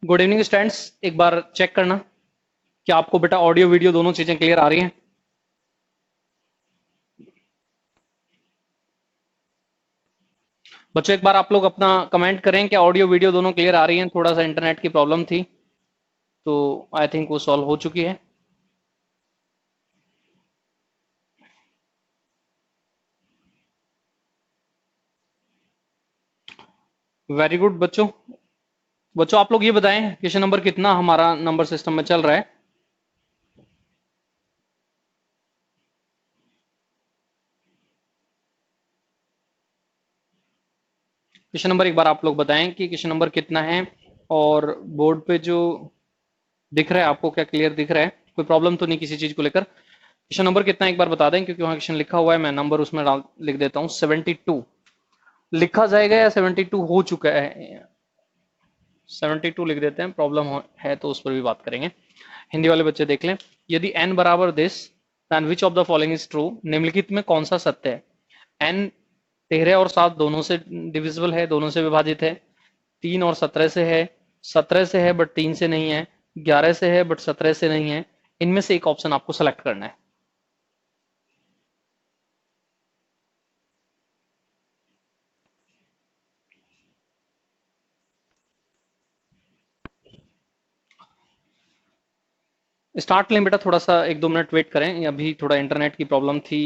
Good evening students. एक बार check करना कि आपको बेटा ऑडियो वीडियो दोनों चीजें क्लियर आ रही हैं। बच्चों एक बार आप लोग अपना कमेंट करें कि ऑडियो वीडियो दोनों क्लियर आ रही हैं। थोड़ा सा इंटरनेट की प्रॉब्लम थी तो आई थिंक वो सॉल्व हो चुकी है। वेरी गुड बच्चों। बच्चों आप लोग ये बताएं क्वेश्चन नंबर कितना हमारा नंबर सिस्टम में चल रहा है। क्वेश्चन नंबर एक बार आप लोग बताएं कि क्वेश्चन नंबर कितना है, और बोर्ड पे जो दिख रहा है आपको क्या क्लियर दिख रहा है? कोई प्रॉब्लम तो नहीं किसी चीज को लेकर? क्वेश्चन नंबर कितना है एक बार बता दें, क्योंकि वहां क्वेश्चन लिखा हुआ है, मैं नंबर उसमें लिख देता हूँ। 72 लिखा जाएगा या 72 हो चुका है? 72 लिख देते हैं, प्रॉब्लम है तो उस पर भी बात करेंगे। हिंदी वाले बच्चे देख लें। यदि n बराबर this then which of the following is true. निम्नलिखित में कौन सा सत्य है? n 13 और 7 दोनों से डिविजिबल है, दोनों से विभाजित है। 3 और 17 से है, 17 से है बट 3 से नहीं है। 11 से है बट 17 से नहीं है। इनमें से एक ऑप्शन आपको सेलेक्ट करना है। स्टार्ट लें बेटा, थोड़ा सा 1-2 मिनट वेट करें। अभी थोड़ा इंटरनेट की प्रॉब्लम थी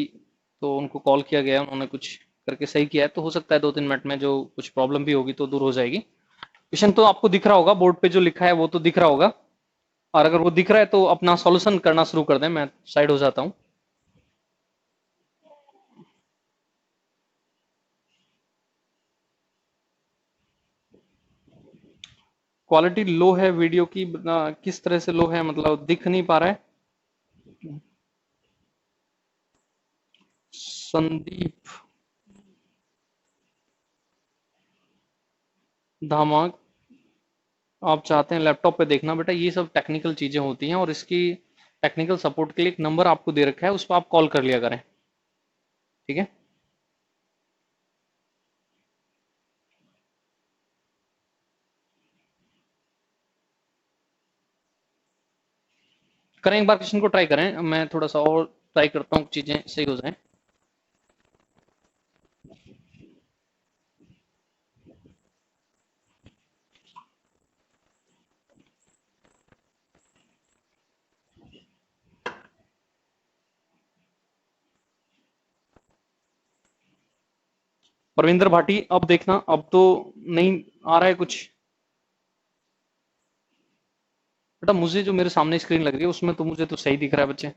तो उनको कॉल किया गया, उन्होंने कुछ करके सही किया है, तो हो सकता है 2-3 मिनट में जो कुछ प्रॉब्लम भी होगी तो दूर हो जाएगी। क्वेश्चन तो आपको दिख रहा होगा, बोर्ड पे जो लिखा है वो तो दिख रहा होगा, और अगर वो दिख रहा है तो अपना सॉल्यूशन करना शुरू कर दें। मैं साइड हो जाता हूँ। क्वालिटी लो है वीडियो की? किस तरह से लो है, मतलब दिख नहीं पा रहा है? संदीप धामाक, आप चाहते हैं लैपटॉप पे देखना? बेटा ये सब टेक्निकल चीजें होती हैं, और इसकी टेक्निकल सपोर्ट के लिए एक नंबर आपको दे रखा है, उस पर आप कॉल कर लिया करें। ठीक है, करें एक बार क्वेश्चन को ट्राई करें। मैं थोड़ा सा और ट्राई करता हूँ चीजें सही हो जाएं। परविंदर भाटी, अब देखना, अब तो नहीं आ रहा है कुछ। बेटा मुझे जो मेरे सामने स्क्रीन लग रही है उसमें तो मुझे तो सही दिख रहा है बच्चे।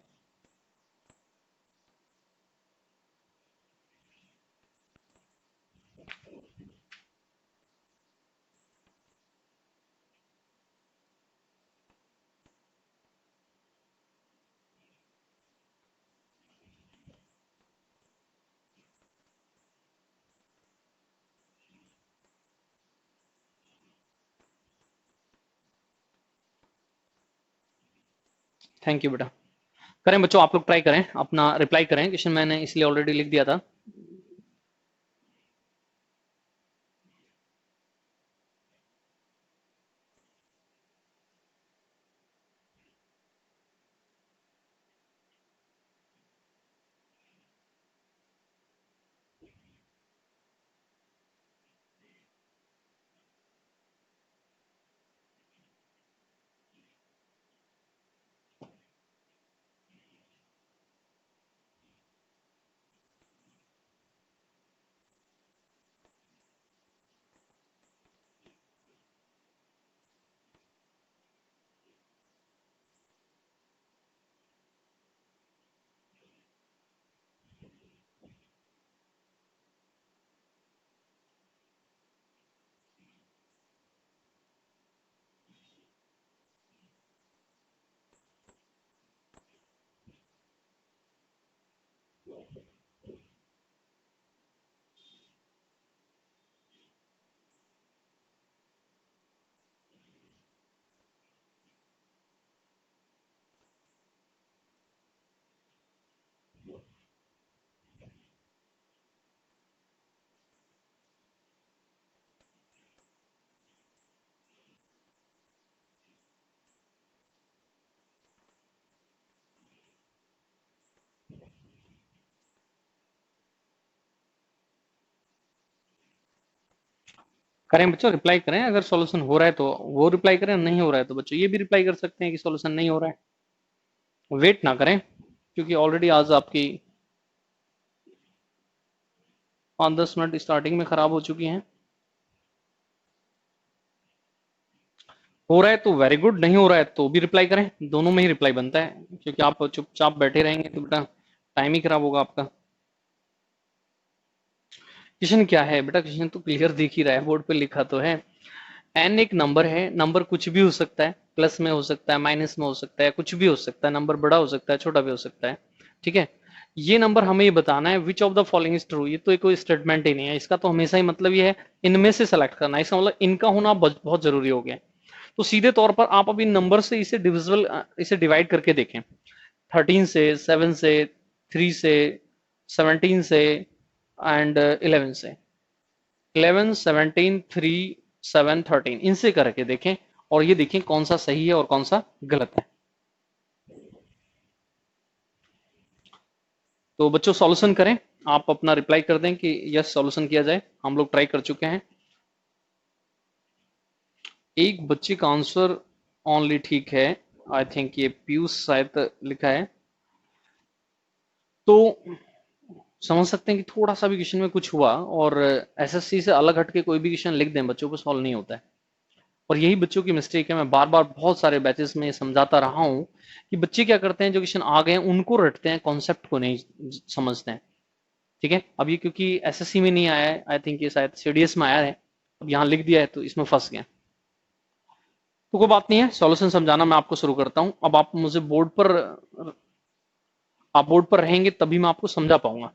थैंक यू बेटा। करें बच्चों, आप लोग ट्राई करें, अपना रिप्लाई करें। क्वेश्चन मैंने इसलिए ऑलरेडी लिख दिया था। करें बच्चों, रिप्लाई करें। अगर सॉल्यूशन हो रहा है तो वो रिप्लाई करें, नहीं हो रहा है तो बच्चों ये भी रिप्लाई कर सकते हैं कि सॉल्यूशन नहीं हो रहा है। वेट ना करें, क्योंकि ऑलरेडी आज आपकी 5-10 मिनट स्टार्टिंग में खराब हो चुकी हैं। हो रहा है तो वेरी गुड, नहीं हो रहा है तो भी रिप्लाई करें। दोनों में ही रिप्लाई बनता है, क्योंकि आप चुपचाप बैठे रहेंगे तो बेटा टाइम ही खराब होगा आपका। क्वेश्चन क्या है बेटा? क्वेश्चन तो क्लियर दिख ही रहा है, बोर्ड पे लिखा तो है। एन एक नंबर है, नंबर कुछ भी हो सकता है, प्लस में हो सकता है, माइनस में हो सकता है, कुछ भी हो सकता है, नंबर बड़ा हो सकता है, छोटा भी हो सकता है। ठीक है, ये नंबर हमें ये बताना है विच of the following is true. ये तो कोई स्टेटमेंट ही नहीं है, इसका तो हमेशा ही मतलब ये है इनमें से सेलेक्ट करना है। इसका मतलब इनका होना बहुत जरूरी हो गया है। तो सीधे तौर पर आप अभी नंबर से इसे डिविजिबल, इसे डिवाइड करके देखें। 13 से, 7 से, 3 से, 17 से एंड 11 से। 11, 17, 3, 7, 13 इनसे करके देखें और ये देखें कौन सा सही है और कौन सा गलत है। तो बच्चों सॉल्यूशन करें, आप अपना रिप्लाई कर दें कि यस सॉल्यूशन किया जाए। हम लोग ट्राई कर चुके हैं। एक बच्चे का आंसर ओनली ठीक है, आई थिंक ये पीयूष शायद लिखा है। तो समझ सकते हैं कि थोड़ा सा भी क्वेश्चन में कुछ हुआ और एसएससी से अलग हटके कोई भी क्वेश्चन लिख दें, बच्चों को सॉल्व नहीं होता है। और यही बच्चों की मिस्टेक है। मैं बार बार बहुत सारे बैचेस में समझाता रहा हूं कि बच्चे क्या करते हैं, जो क्वेश्चन आ गए उनको रटते हैं, कॉन्सेप्ट को नहीं समझते हैं। ठीक है, अब ये क्योंकि एसएससी में नहीं आया है, आई थिंक ये शायद सीडीएस में आया है, अब यहाँ लिख दिया है तो इसमें फंस गया। तो कोई बात नहीं है, सॉल्यूशन समझाना मैं आपको शुरू करता हूं। अब आप मुझे बोर्ड पर, आप बोर्ड पर रहेंगे तभी मैं आपको समझा पाऊंगा।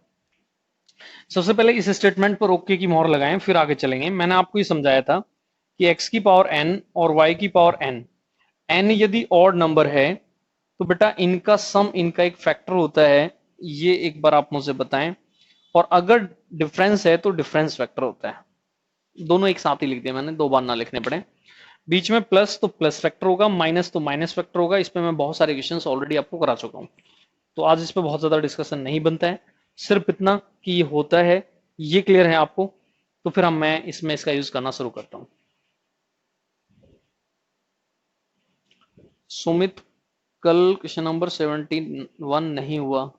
सबसे पहले इस स्टेटमेंट पर ओके की मोहर लगाएं, फिर आगे चलेंगे। मैंने आपको ये समझाया था कि x की पावर n और y की पावर n, n यदि ऑड नंबर है तो बेटा इनका सम, इनका एक फैक्टर होता है। ये एक बार आप मुझे बताएं। और अगर डिफरेंस है तो डिफरेंस फैक्टर होता है। दोनों एक साथ ही लिख दिया मैंने, दो बार ना लिखने पड़े। बीच में प्लस तो प्लस फैक्टर होगा, माइनस तो माइनस फैक्टर होगा। इस पे मैं बहुत सारे क्वेश्चंस ऑलरेडी आपको करा चुका हूं, तो आज इस पे बहुत ज्यादा डिस्कशन नहीं बनता है। सिर्फ इतना कि ये होता है, ये क्लियर है आपको, तो फिर हम मैं इसमें इसका यूज करना शुरू करता हूं। सुमित, कल क्वेश्चन नंबर 71 नहीं हुआ।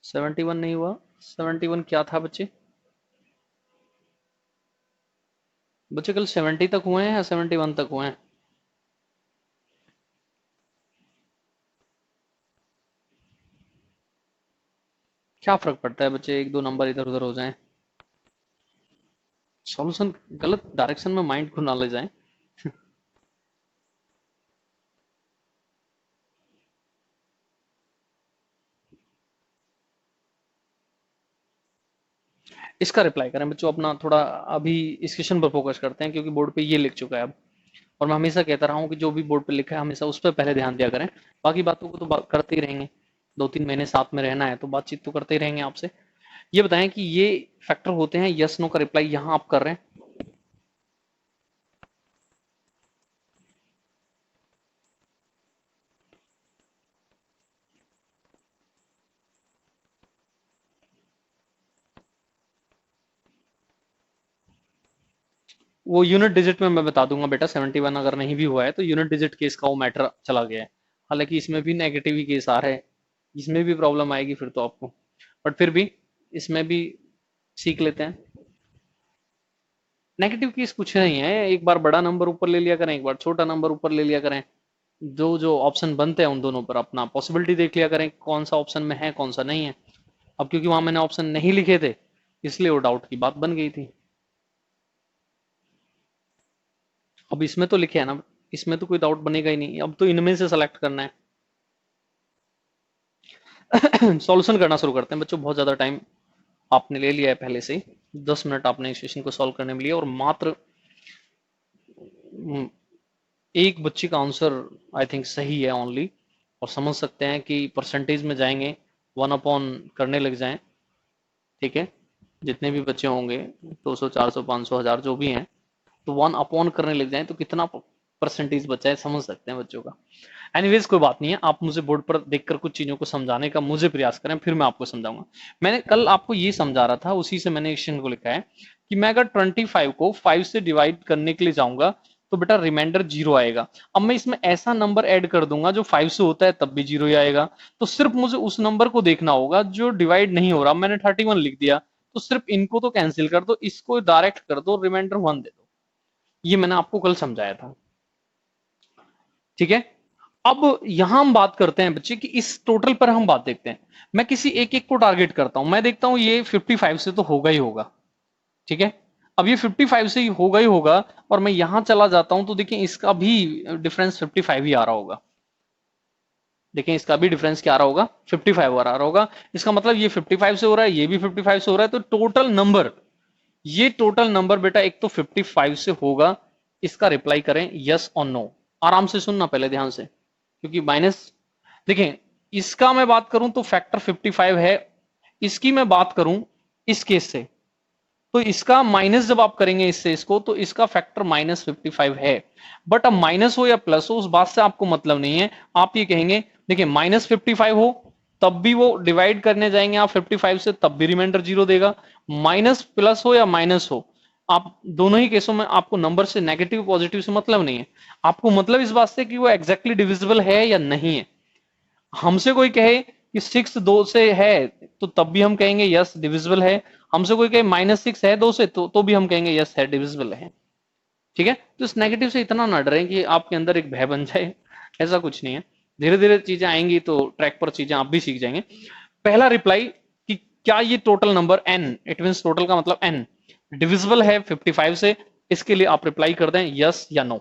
71 नहीं हुआ? 71 क्या था बच्चे? बच्चे कल 70 तक हुए हैं या 71 तक हुए हैं? क्या फर्क पड़ता है बच्चे, एक दो नंबर इधर उधर हो जाएं। सॉल्यूशन गलत डायरेक्शन में माइंड को ना ले जाएं। इसका रिप्लाई करें बच्चों अपना। थोड़ा अभी इस क्वेश्चन पर फोकस करते हैं, क्योंकि बोर्ड पे ये लिख चुका है अब। और मैं हमेशा कहता रहा हूँ कि जो भी बोर्ड पे लिखा है हमेशा उस पर पहले ध्यान दिया करें। बाकी बातों को तो करते ही रहेंगे, 2-3 महीने साथ में रहना है तो बातचीत तो करते ही रहेंगे आपसे। ये बताएं कि ये फैक्टर होते हैं, यस नो का रिप्लाई यहाँ आप कर रहे हैं। वो यूनिट डिजिट में मैं बता दूंगा बेटा। 71 अगर नहीं भी हुआ है तो यूनिट डिजिट केस का वो मैटर चला गया है। हालांकि इसमें भी नेगेटिव ही केस आ रहे हैं, इसमें भी प्रॉब्लम आएगी फिर तो आपको, बट फिर भी इसमें भी सीख लेते हैं। नेगेटिव केस कुछ नहीं है, एक बार बड़ा नंबर ऊपर ले लिया करें, एक बार छोटा नंबर ऊपर ले लिया करें। जो जो ऑप्शन बनते हैं उन दोनों पर अपना पॉसिबिलिटी देख लिया करें, कौन सा ऑप्शन में है कौन सा नहीं है। अब क्योंकि वहां मैंने ऑप्शन नहीं लिखे थे, इसलिए वो डाउट की बात बन गई थी। अब इसमें तो लिखे है ना, इसमें तो कोई डाउट बनेगा ही नहीं। अब तो इनमें से सेलेक्ट करना है। सॉल्यूशन करना शुरू करते हैं बच्चों। बहुत ज्यादा टाइम आपने ले लिया है पहले से ही, 10 मिनट आपने इस क्वेश्चन को सॉल्व करने में लिया और मात्र एक बच्चे का आंसर आई थिंक सही है ओनली। और समझ सकते हैं कि परसेंटेज में जाएंगे, 1 अपॉन करने लग जाएं। ठीक है, जितने भी बच्चे होंगे, 200, 400, 500, 1000 जो भी हैं, तो 1 अपॉन करने लग जाएं तो कितना परसेंटेज बचा है, समझ सकते हैं बच्चों का। एनीवेज कोई बात नहीं है, आप मुझे बोर्ड पर देखकर कुछ चीजों को समझाने का मुझे प्रयास करें, फिर मैं आपको समझाऊंगा। मैंने कल आपको ये समझा रहा था, उसी से मैंने क्वेश्चन को लिखा है कि मैं अगर 25 को 5 से डिवाइड करने के लिए जाऊंगा तो बेटा रिमाइंडर 0 आएगा। अब मैं इसमें ऐसा नंबर ऐड कर दूंगा जो 5 से होता है तब भी 0 ही आएगा। तो सिर्फ मुझे उस नंबर को देखना होगा जो डिवाइड नहीं हो रहा। मैंने 31 लिख दिया, तो सिर्फ इनको तो कैंसिल कर दो, इसको डायरेक्ट कर दो, रिमाइंडर 1 दे दो। ये मैंने आपको कल समझाया था, ठीक है। अब यहां हम बात करते हैं बच्चे कि इस टोटल पर हम बात देखते हैं। मैं किसी एक एक को टारगेट करता हूं, मैं देखता हूं ये 55 से तो होगा ही होगा, ठीक है। अब ये 55 से होगा ही होगा, और मैं यहां चला जाता हूं तो देखिए इसका भी डिफरेंस 55 ही आ रहा होगा। देखिए इसका भी डिफरेंस क्या आ रहा होगा, 55 आ रहा होगा। इसका मतलब ये 55 से हो रहा है, ये भी 55 से हो रहा है, तो टोटल नंबर, ये टोटल नंबर बेटा एक तो 55 से होगा। इसका रिप्लाई करें यस और नो। आराम से सुनना पहले ध्यान से, क्योंकि माइनस, देखें इसका मैं बात करूं तो फैक्टर 55 है, इसकी मैं बात करूं इस केस से तो इसका माइनस जब आप करेंगे इससे इसको, तो इसका फैक्टर -55 है। बट अब माइनस हो या प्लस हो उस बात से आपको मतलब नहीं है। आप ये कहेंगे, देखिए -55 हो तब भी वो डिवाइड करने जाएंगे आप 55 से, तब भी रिमाइंडर 0 देगा। माइनस प्लस हो या माइनस हो, आप दोनों ही केसों में आपको नंबर से नेगेटिव पॉजिटिव से मतलब नहीं है। आपको मतलब इस बात से कि वो एग्जैक्टली डिविजिबल है या नहीं है। हमसे कोई कहे कि 6 2 से है तो तब भी हम कहेंगे यस डिविजिबल है। हमसे कोई कहे -6 है 2 से तो भी हम कहेंगे यस है डिविजिबल है, ठीक है। तो इस नेगेटिव से इतना ना डरें कि आपके अंदर एक भय बन जाए, ऐसा कुछ नहीं है। धीरे धीरे चीजें आएंगी तो ट्रैक पर चीजें आप भी सीख जाएंगे। पहला रिप्लाई कि क्या ये total number n, it mean total का मतलब n डिविजिबल है 55 से, इसके लिए आप रिप्लाई कर दें यस या नो।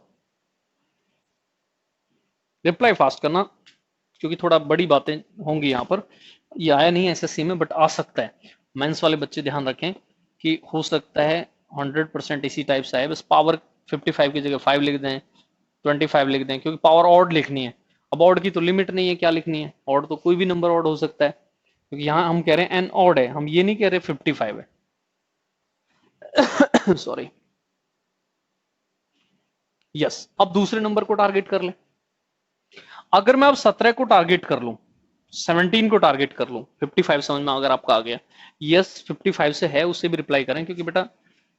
रिप्लाई फास्ट करना, क्योंकि थोड़ा बड़ी बातें होंगी यहाँ पर। ये आया नहीं एसएससी में बट आ सकता है। मेंस वाले बच्चे ध्यान रखें कि हो सकता है 100% इसी टाइप से आए, बस पावर 55 की जगह 5 लिख दें, 25 लिख दें, क्योंकि पावर ऑड लिखनी है। अब ऑड की तो लिमिट नहीं है क्या लिखनी है, ऑड तो कोई भी नंबर ऑड हो सकता है, क्योंकि यहाँ हम कह रहे हैं एन ऑड है, हम ये नहीं कह रहे 55 है। सॉरी। यस, अब दूसरे नंबर को टारगेट कर ले। अगर मैं अब 17 को टारगेट कर लूं, 17 को टारगेट कर लूं, 55 समझ में अगर आपका आ गया, यस 55 से है उससे भी रिप्लाई करें, क्योंकि बेटा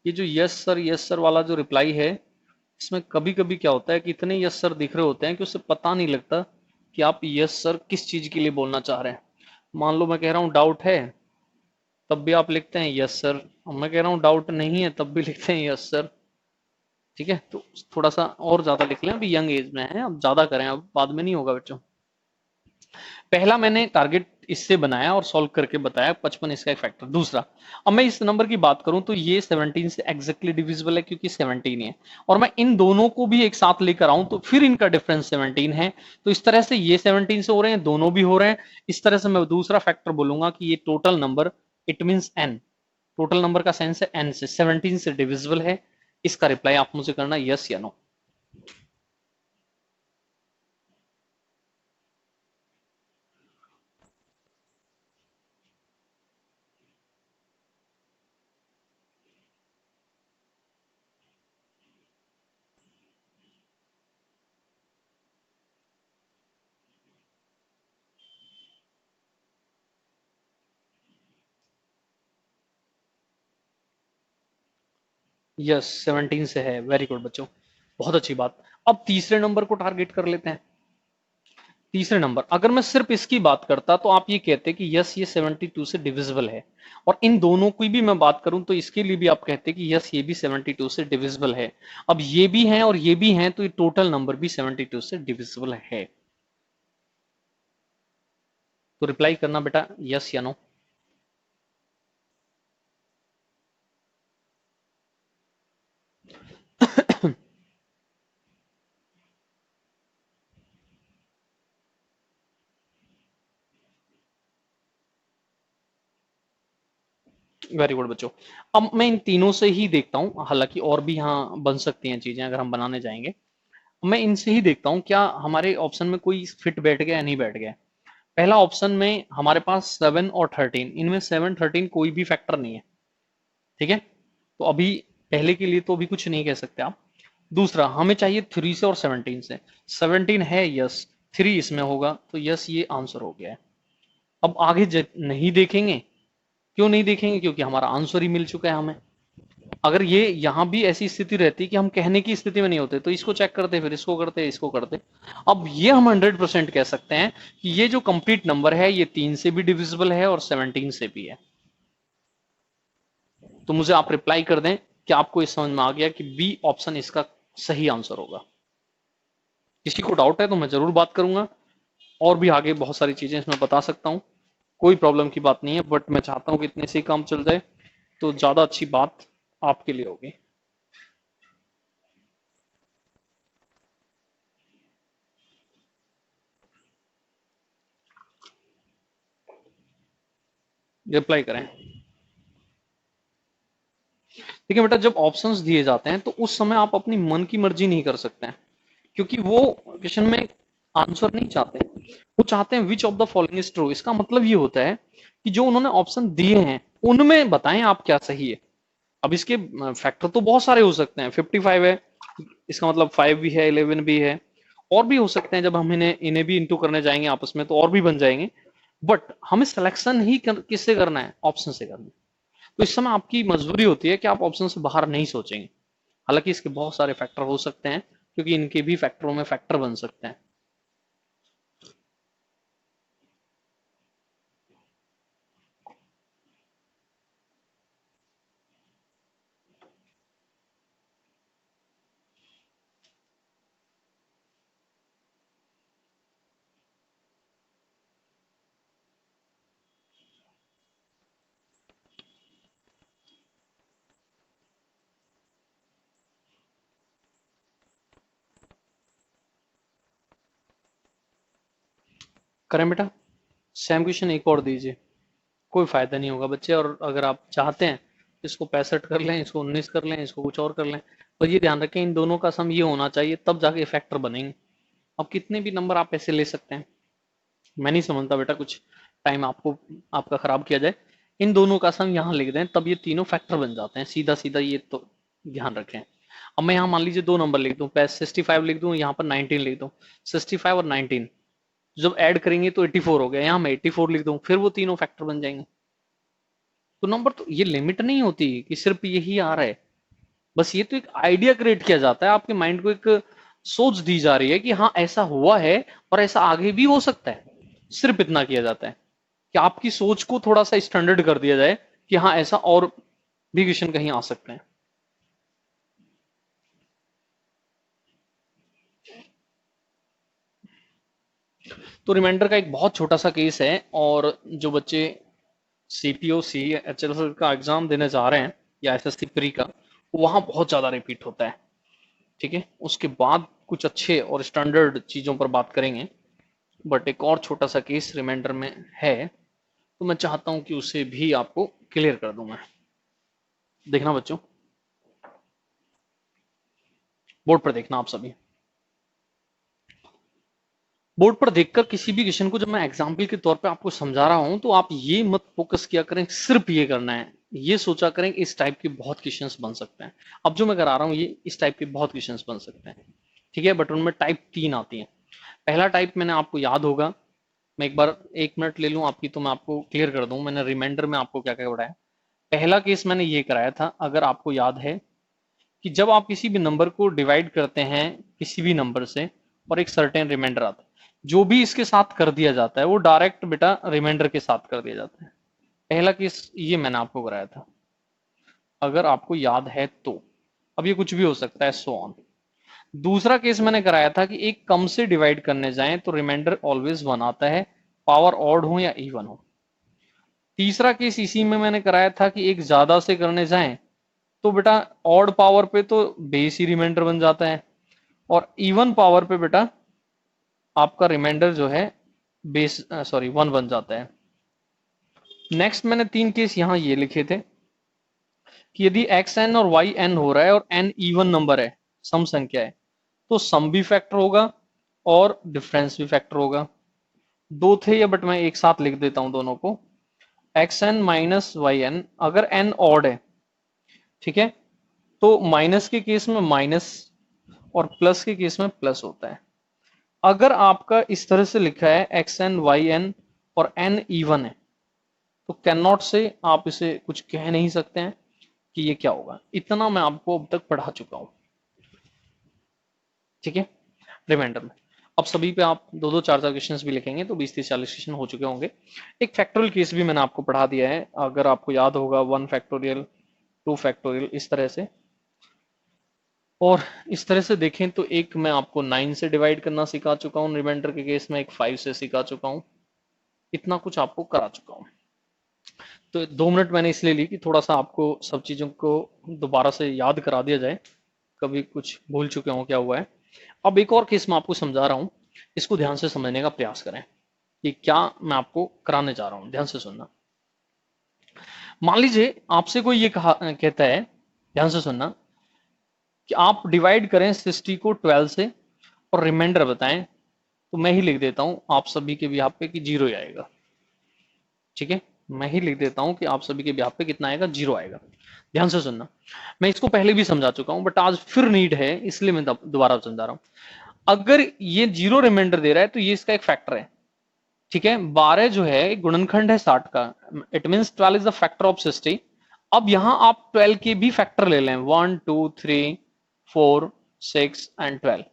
ये जो यस सर वाला जो रिप्लाई है, इसमें कभी कभी क्या होता है कि इतने यस सर दिख रहे होते हैं कि उससे पता नहीं लगता कि आप यस सर किस चीज के लिए बोलना चाह रहे हैं। मान लो मैं कह रहा हूं डाउट है, तब भी आप लिखते हैं यस सर। मैं कह रहा हूं डाउट नहीं है, तब भी लिखते हैं यस सर, ठीक है। तो थोड़ा सा और ज्यादा लिख लें, अभी यंग एज में है, अब ज्यादा करें, अब बाद में नहीं होगा बच्चों। पहला मैंने टारगेट इससे बनाया और सॉल्व करके बताया 55 इसका एक फैक्टर। दूसरा, अब मैं इस नंबर की बात करूं तो ये 17 से एग्जैक्टली डिविजिबल है, क्योंकि 17 है, और मैं इन दोनों को भी एक साथ लेकर आऊं तो फिर इनका डिफरेंस 17 है। तो इस तरह से ये 17 से हो रहे हैं, दोनों भी हो रहे हैं। इस तरह से मैं दूसरा फैक्टर बोलूंगा कि ये total number, it means N, total number का सेंस है एन से 17 से डिविजिबल है। इसका रिप्लाई आप मुझे करना यस या नो। यस 17 से है, वेरी गुड बच्चों, बहुत अच्छी बात। अब तीसरे नंबर को टारगेट कर लेते हैं। तीसरे नंबर, अगर मैं सिर्फ इसकी बात करता तो आप ये कहते कि यस ये 72 से डिविजिबल है, और इन दोनों की भी मैं बात करूं तो इसके लिए भी आप कहते कि यस ये भी 72 से डिविजिबल है। अब ये भी हैं और ये भी हैं, तो ये टोटल नंबर भी 72 से डिविजिबल है। तो रिप्लाई करना बेटा यस या नो। वेरी गुड बच्चों। अब मैं इन तीनों से ही देखता हूं, हालांकि और भी यहाँ बन सकती हैं चीजें अगर हम बनाने जाएंगे। मैं इनसे ही देखता हूं क्या हमारे ऑप्शन में कोई फिट बैठ गया या नहीं बैठ गया। पहला ऑप्शन में हमारे पास 7 और 13, इनमें 7 13 कोई भी फैक्टर नहीं है, ठीक है। तो अभी पहले के लिए तो अभी कुछ नहीं कह सकते आप। दूसरा हमें चाहिए 3 से और 17 से। 17 है यस, 3 इसमें होगा तो यस ये आंसर हो गया है। अब आगे नहीं देखेंगे। क्यों नहीं देखेंगे? क्योंकि हमारा आंसर ही मिल चुका है हमें। अगर ये यहां भी ऐसी स्थिति रहती कि हम कहने की स्थिति में नहीं होते तो इसको चेक करते, फिर इसको करते, इसको करते। अब ये हम 100% कह सकते हैं कि ये जो कंप्लीट नंबर है ये 3 से भी डिविजिबल है और 17 से भी है। तो मुझे आप रिप्लाई कर दें कि आपको इस समझ में आ गया कि बी ऑप्शन इसका सही आंसर होगा। किसी को डाउट है तो मैं जरूर बात करूंगा, और भी आगे बहुत सारी चीजें इसमें बता सकता हूं, कोई प्रॉब्लम की बात नहीं है। बट मैं चाहता हूं कि इतने से ही काम चल जाए तो ज्यादा अच्छी बात आपके लिए होगी। रिप्लाई करें। देखिए बेटा, जब ऑप्शंस दिए जाते हैं तो उस समय आप अपनी मन की मर्जी नहीं कर सकते हैं, क्योंकि वो क्वेश्चन में आंसर नहीं चाहते, वो चाहते हैं विच of the following is true. इसका मतलब ये होता है कि जो उन्होंने ऑप्शन दिए हैं उनमें बताएं आप क्या सही है। अब इसके फैक्टर तो बहुत सारे हो सकते हैं, 55 है, इसका मतलब 5 भी है, 11 भी है, और भी हो सकते हैं। जब हम इन्हें इन्हें भी इंटू करने जाएंगे आपस में तो और भी बन जाएंगे। बट हमें सिलेक्शन ही किससे करना है? ऑप्शन से करना है। तो इस समय आपकी मजबूरी होती है कि आप ऑप्शन से बाहर नहीं सोचेंगे। हालांकि इसके बहुत सारे फैक्टर हो सकते हैं, क्योंकि इनके भी फैक्टरों में फैक्टर बन सकते हैं। करें बेटा? सेम क्वेश्चन एक और दीजिए। कोई फायदा नहीं होगा बच्चे, और अगर आप चाहते हैं इसको 65 कर लें, इसको 19 कर लें, इसको कुछ और कर लें, पर ये ध्यान रखें इन दोनों का सम ये होना चाहिए, तब जाके फैक्टर बनेंगे। अब कितने भी नंबर आप ऐसे ले सकते हैं, मैं नहीं समझता बेटा कुछ टाइम आपको आपका खराब किया जाए। इन दोनों का सम यहाँ लिख दें तब ये तीनों फैक्टर बन जाते हैं, सीधा सीधा, ये तो ध्यान रखें। अब मैं यहाँ मान लीजिए दो नंबर लिख दूं, 65 लिख दूं, यहाँ पर 19 लिख दूं। 65 और 19 जब ऐड करेंगे तो 84 हो गया, यहाँ मैं 84 लिख दूं, फिर वो तीनों फैक्टर बन जाएंगे। तो नंबर तो ये लिमिट नहीं होती कि सिर्फ यही आ रहा है, बस ये तो एक आइडिया क्रिएट किया जाता है, आपके माइंड को एक सोच दी जा रही है कि हाँ ऐसा हुआ है और ऐसा आगे भी हो सकता है। सिर्फ इतना किया जाता है कि आपकी सोच को थोड़ा सा स्टैंडर्ड कर दिया जाए कि हाँ ऐसा और भी क्वेश्चन कहीं आ सकते हैं। तो रिमाइंडर का एक बहुत छोटा सा केस है, और जो बच्चे सीपीओ सी एच एल का एग्जाम देने जा रहे हैं या एसएससी प्री का, वहां बहुत ज्यादा रिपीट होता है। ठीक है, उसके बाद कुछ अच्छे और स्टैंडर्ड चीजों पर बात करेंगे। बट एक और छोटा सा केस रिमाइंडर में है, तो मैं चाहता हूं कि उसे भी आपको क्लियर कर दूं मैं। देखना बच्चों, बोर्ड पर देखना आप सभी। बोर्ड पर देखकर किसी भी क्वेश्चन को जब मैं एग्जाम्पल के तौर पे आपको समझा रहा हूं तो आप ये मत फोकस किया करें सिर्फ ये करना है, ये सोचा करें कि इस टाइप के बहुत क्वेश्चंस बन सकते हैं। अब जो मैं करा रहा हूं ये इस टाइप के बहुत क्वेश्चंस बन सकते हैं। ठीक है, बट उनमें टाइप 3 आती है। पहला टाइप मैंने आपको याद होगा, मैं एक बार 1 मिनट ले लूं आपकी तो मैं आपको क्लियर कर दूं मैंने रिमाइंडर में आपको क्या क्या पढ़ाया। पहला केस मैंने ये कराया था, अगर आपको याद है, कि जब आप किसी भी नंबर को डिवाइड करते हैं किसी भी नंबर से और एक सर्टेन रिमाइंडर आता है, जो भी इसके साथ कर दिया जाता है वो डायरेक्ट बेटा रिमाइंडर के साथ कर दिया जाता है। पहला केस ये मैंने आपको कराया था, अगर आपको याद है तो। अब ये कुछ भी हो सकता है, सो ऑन। दूसरा केस मैंने कराया था कि एक कम से डिवाइड करने जाएं तो रिमाइंडर ऑलवेज 1 आता है, पावर ऑड हो या इवन हो। तीसरा केस इसी में मैंने कराया था कि एक ज्यादा से करने जाएं तो बेटा ऑड पावर पे तो बेस ही रिमाइंडर बन जाता है, और इवन पावर पे बेटा आपका रिमाइंडर जो है बेस सॉरी 1 बन जाता है। नेक्स्ट मैंने 3 केस यहाँ ये लिखे थे कि यदि एक्स एन और वाई एन हो रहा है और एन इवन नंबर है, सम संख्या है, तो सम भी फैक्टर होगा और डिफरेंस भी फैक्टर होगा। दो थे ये, बट मैं एक साथ लिख देता हूं दोनों को। X N minus Y N, अगर एन ऑड है, ठीक है, तो माइनस के केस में माइनस और प्लस के केस में प्लस होता है। अगर आपका इस तरह से लिखा है एक्स एन वाई एन और एन इवन है तो कैन नॉट से आप इसे कुछ कह नहीं सकते हैं कि ये क्या होगा। इतना मैं आपको अब तक पढ़ा चुका हूं, ठीक है, रिमाइंडर में। अब सभी पे आप दो दो चार चार क्वेश्चन भी लिखेंगे तो 20 30 40 क्वेश्चन हो चुके होंगे। एक फैक्टोरियल केस भी मैंने आपको पढ़ा दिया है, अगर आपको याद होगा 1 फैक्टोरियल 2 फैक्टोरियल इस तरह से। और इस तरह से देखें तो एक मैं आपको 9 से डिवाइड करना सिखा चुका हूँ रिमाइंडर के केस में, एक 5 से सिखा चुका हूँ, इतना कुछ आपको करा चुका हूँ। तो 2 मिनट मैंने इसलिए ली कि थोड़ा सा आपको सब चीजों को दोबारा से याद करा दिया जाए, कभी कुछ भूल चुके हो क्या हुआ है। अब एक और केस मैं आपको समझा रहा हूं, इसको ध्यान से समझने का प्रयास करें कि क्या मैं आपको कराने जा रहा हूं, ध्यान से सुनना। मान लीजिए आपसे कोई ये कहता है, ध्यान से सुनना, कि आप डिवाइड करें 60 को 12 से और रिमाइंडर बताएं, तो मैं ही लिख देता हूं आप सभी के बिहाफ पे कि 0 ही आएगा, ठीक है, मैं ही लिख देता हूं कि आप सभी के बिहाफ पे कितना आएगा, 0 आएगा। ध्यान से सुनना, मैं इसको पहले भी समझा चुका हूं बट आज फिर नीड है इसलिए मैं दोबारा समझा रहा हूं। अगर ये 0 रिमाइंडर दे रहा है तो ये इसका एक फैक्टर है, ठीक है। 12 जो है एक गुणनखंड है 60 का, it means 12 is the factor of 60। अब यहां आप 12 के भी फैक्टर ले लें, 1 2 3 4 6 एंड 12,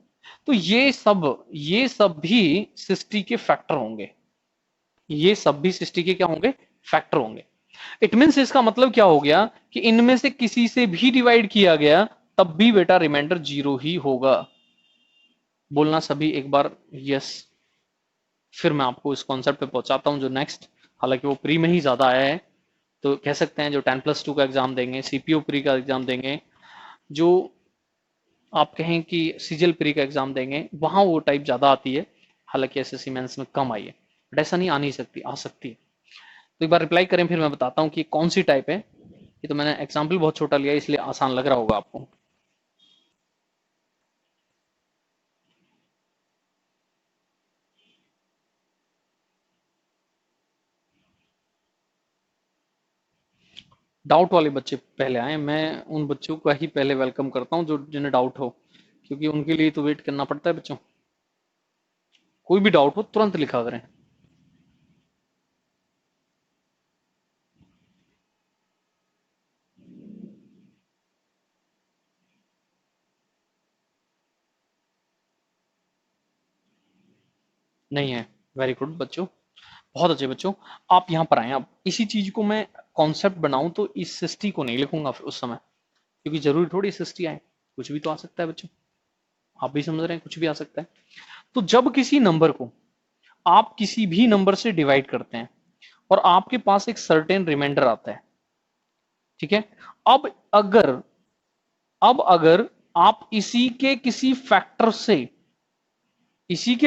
तो ये सब भी 60 के फैक्टर होंगे, ये सब भी 60 के क्या होंगे, फैक्टर होंगे। इट मींस इसका मतलब क्या हो गया कि इनमें से किसी से भी डिवाइड किया गया तब भी बेटा रिमाइंडर 0 ही होगा। बोलना सभी एक बार यस। फिर मैं आपको इस कॉन्सेप्ट पे पहुंचाता हूं जो नेक्स्ट, हालांकि वो प्री में ही ज्यादा आया है, तो कह सकते हैं जो 10+2 का एग्जाम देंगे, सीपीओ प्री का एग्जाम देंगे, जो आप कहें कि सीजीएल प्री का एग्जाम देंगे, वहां वो टाइप ज्यादा आती है, हालांकि एसएससी मेंस में कम आई है, बट ऐसा नहीं, आ नहीं सकती, आ सकती है। तो एक बार रिप्लाई करें फिर मैं बताता हूं कि कौन सी टाइप है। ये तो मैंने एग्जाम्पल बहुत छोटा लिया इसलिए आसान लग रहा होगा आपको। डाउट वाले बच्चे पहले आए, मैं उन बच्चों का ही पहले वेलकम करता हूं जो जिन्हें डाउट हो, क्योंकि उनके लिए तो वेट करना पड़ता है बच्चों। कोई भी डाउट हो तुरंत लिखा करें। नहीं है, वेरी गुड बच्चों, बहुत अच्छे बच्चों। आप यहाँ पर आए, अब इसी चीज को मैं कॉन्सेप्ट बनाऊं तो इस सिस्टी को नहीं लिखूंगा फिर उस समय, क्योंकि जरूरी थोड़ी सिस्टी आए, कुछ भी तो आ सकता है बच्चों, आप भी समझ रहे हैं, कुछ भी आ सकता है। तो जब किसी नंबर को आप किसी भी नंबर से डिवाइड करते हैं और आपके पास एक सर्टेन रिमाइंडर आता है, ठीक है। अब अगर अब अगर आप इसी के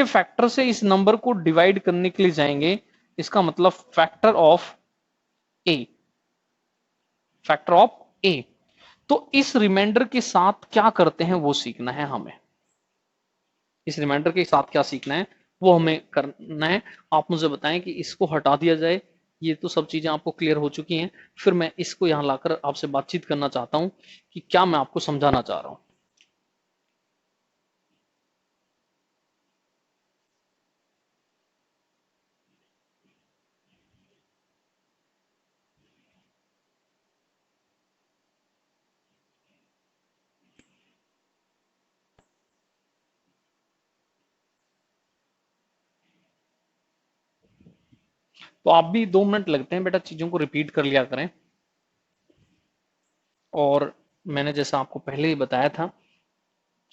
फैक्टर से इस नंबर को डिवाइड करने के लिए जाएंगे, इसका मतलब ए फैक्टर ऑफ ए। तो इस रिमाइंडर के साथ क्या करते हैं वो सीखना है हमें, इस रिमाइंडर के साथ क्या सीखना है वो हमें करना है। आप मुझे बताएं कि इसको हटा दिया जाए, ये तो सब चीजें आपको क्लियर हो चुकी हैं, फिर मैं इसको यहां लाकर आपसे बातचीत करना चाहता हूं कि क्या मैं आपको समझाना चाह रहा हूं। तो आप भी 2 मिनट लगते हैं बेटा, चीजों को रिपीट कर लिया करें। और मैंने जैसा आपको पहले ही बताया था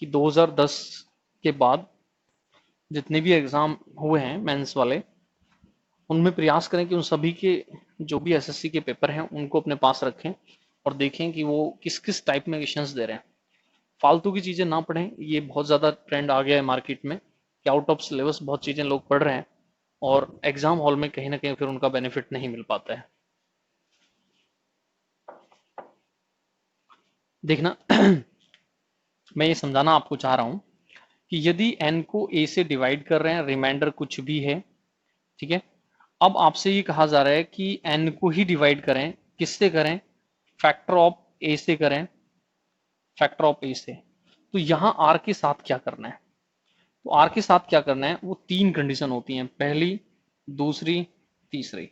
कि 2010 के बाद जितने भी एग्जाम हुए हैं मेंस वाले, उनमें प्रयास करें कि उन सभी के जो भी एसएससी के पेपर हैं उनको अपने पास रखें और देखें कि वो किस किस टाइप में क्वेश्चंस दे रहे हैं। फालतू की चीजें ना पढ़ें, ये बहुत ज्यादा ट्रेंड आ गया है मार्केट में कि आउट ऑफ सिलेबस बहुत चीजें लोग पढ़ रहे हैं और एग्जाम हॉल में कहीं ना कहीं फिर उनका बेनिफिट नहीं मिल पाता है। देखना मैं ये समझाना आपको चाह रहा हूं कि यदि n को a से डिवाइड कर रहे हैं, रिमाइंडर कुछ भी है, ठीक है। अब आपसे ये कहा जा रहा है कि n को ही डिवाइड करें, किससे करें, फैक्टर ऑफ a से करें, फैक्टर ऑफ a से। तो यहां आर के साथ क्या करना है? तो आर के साथ क्या करना है, वो तीन कंडीशन होती हैं, पहली, दूसरी, तीसरी।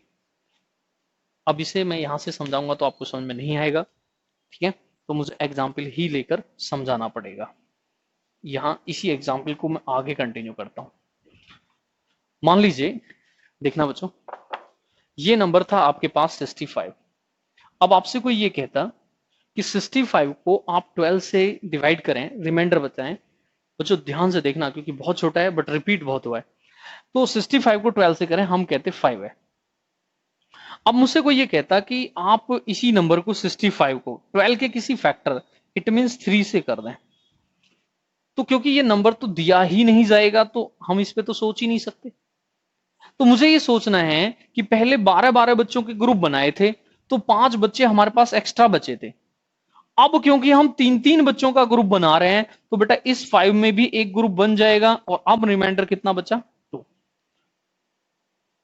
अब इसे मैं यहां से समझाऊंगा तो आपको समझ में नहीं आएगा, ठीक है, तो मुझे एग्जाम्पल ही लेकर समझाना पड़ेगा। यहां इसी एग्जाम्पल को मैं आगे कंटिन्यू करता हूं। मान लीजिए, देखना बच्चों, ये नंबर था आपके पास 65। अब आपसे कोई ये कहता कि 65 को आप 12 से डिवाइड करें, रिमाइंडर बताएं। बच्चों ध्यान से देखना क्योंकि बहुत छोटा है बट रिपीट बहुत हुआ है। तो 65 को 12 से करें, हम कहते 5 है। अब मुझसे कोई ये कहता कि आप इसी नंबर को 65 को 12 के किसी फैक्टर, इट मींस 3 से कर दें। तो क्योंकि ये नंबर तो दिया ही नहीं जाएगा तो हम इस पे तो सोच ही नहीं सकते। तो मुझे ये सोचना है कि पहले 12-12 बच्चों के ग्रुप बनाए थे, तो 5 बच्चे हमारे पास एक्स्ट्रा बचे थे। अब क्योंकि हम 3-3 बच्चों का ग्रुप बना रहे हैं, तो बेटा इस 5 में भी एक ग्रुप बन जाएगा, और अब रिमाइंडर कितना बचा? 2।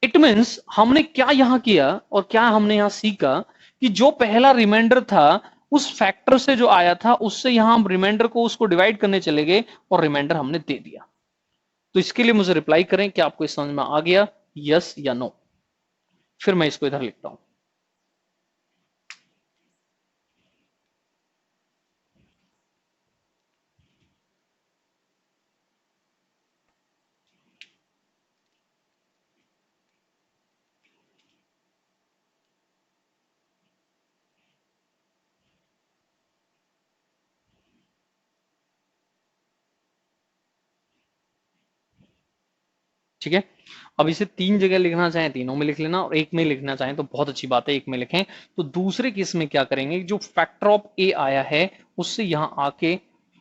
इट मीन्स हमने क्या यहां किया और क्या हमने यहां सीखा कि जो पहला रिमाइंडर था उस फैक्टर से जो आया था, उससे यहां हम रिमाइंडर को उसको डिवाइड करने चले गए और रिमाइंडर हमने दे दिया। तो इसके लिए मुझे रिप्लाई करें कि आपको इस समझ में आ गया, यस या नो। फिर मैं इसको इधर लिखता हूं। ठीक है, अब इसे 3 जगह लिखना चाहें तीनों में लिख लेना, और एक में लिखना चाहें तो बहुत अच्छी बात है, एक में लिखें। तो दूसरे केस में क्या करेंगे, जो फैक्टर ऑफ ए आया है उससे यहां आके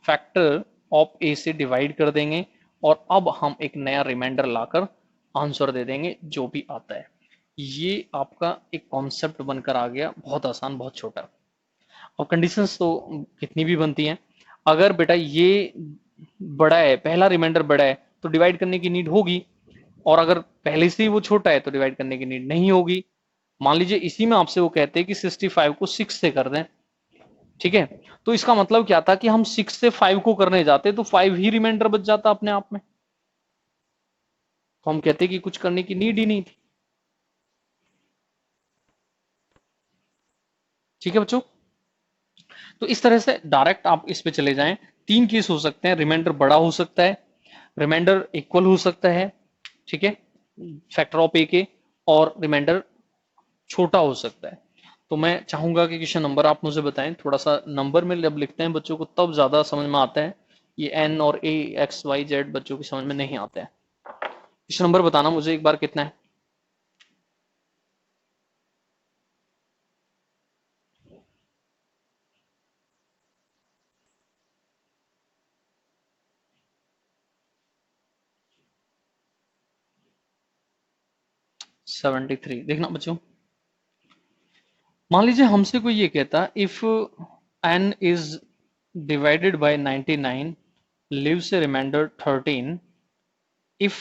फैक्टर ऑफ ए से डिवाइड कर देंगे, और अब हम एक नया रिमाइंडर लाकर आंसर दे देंगे जो भी आता है। ये आपका एक कॉन्सेप्ट बनकर आ गया, बहुत आसान, बहुत छोटा। और कंडीशंस तो कितनी भी बनती हैं, अगर बेटा ये बड़ा है, पहला रिमाइंडर बड़ा है, तो डिवाइड करने की नीड होगी, और अगर पहले से ही वो छोटा है तो डिवाइड करने की नीड नहीं होगी। मान लीजिए इसी में आपसे वो कहते हैं कि 65 को 6 से कर दें, ठीक है, तो इसका मतलब क्या था कि हम 6 से 5 को करने जाते तो 5 ही रिमाइंडर बच जाता अपने आप में, तो हम कहते कि कुछ करने की नीड ही नहीं थी। ठीक है बच्चों, तो इस तरह से डायरेक्ट आप इस पे चले जाएं। तीन केस हो सकते हैं, रिमाइंडर बड़ा हो सकता है, रिमाइंडर इक्वल हो सकता है, ठीक है, फैक्टर ऑफ ए के, और रिमाइंडर छोटा हो सकता है। तो मैं चाहूंगा कि क्वेश्चन नंबर आप मुझे बताएं, थोड़ा सा नंबर में जब लिखते हैं बच्चों को तब ज्यादा समझ में आता है, ये एन और ए एक्स वाई जेड बच्चों की समझ में नहीं आता है। क्वेश्चन नंबर बताना मुझे एक बार, कितना है? 73। देखना बच्चों, मान लीजिए हमसे कोई ये कहता, if N is divided by 99, leaves a remainder 13, if,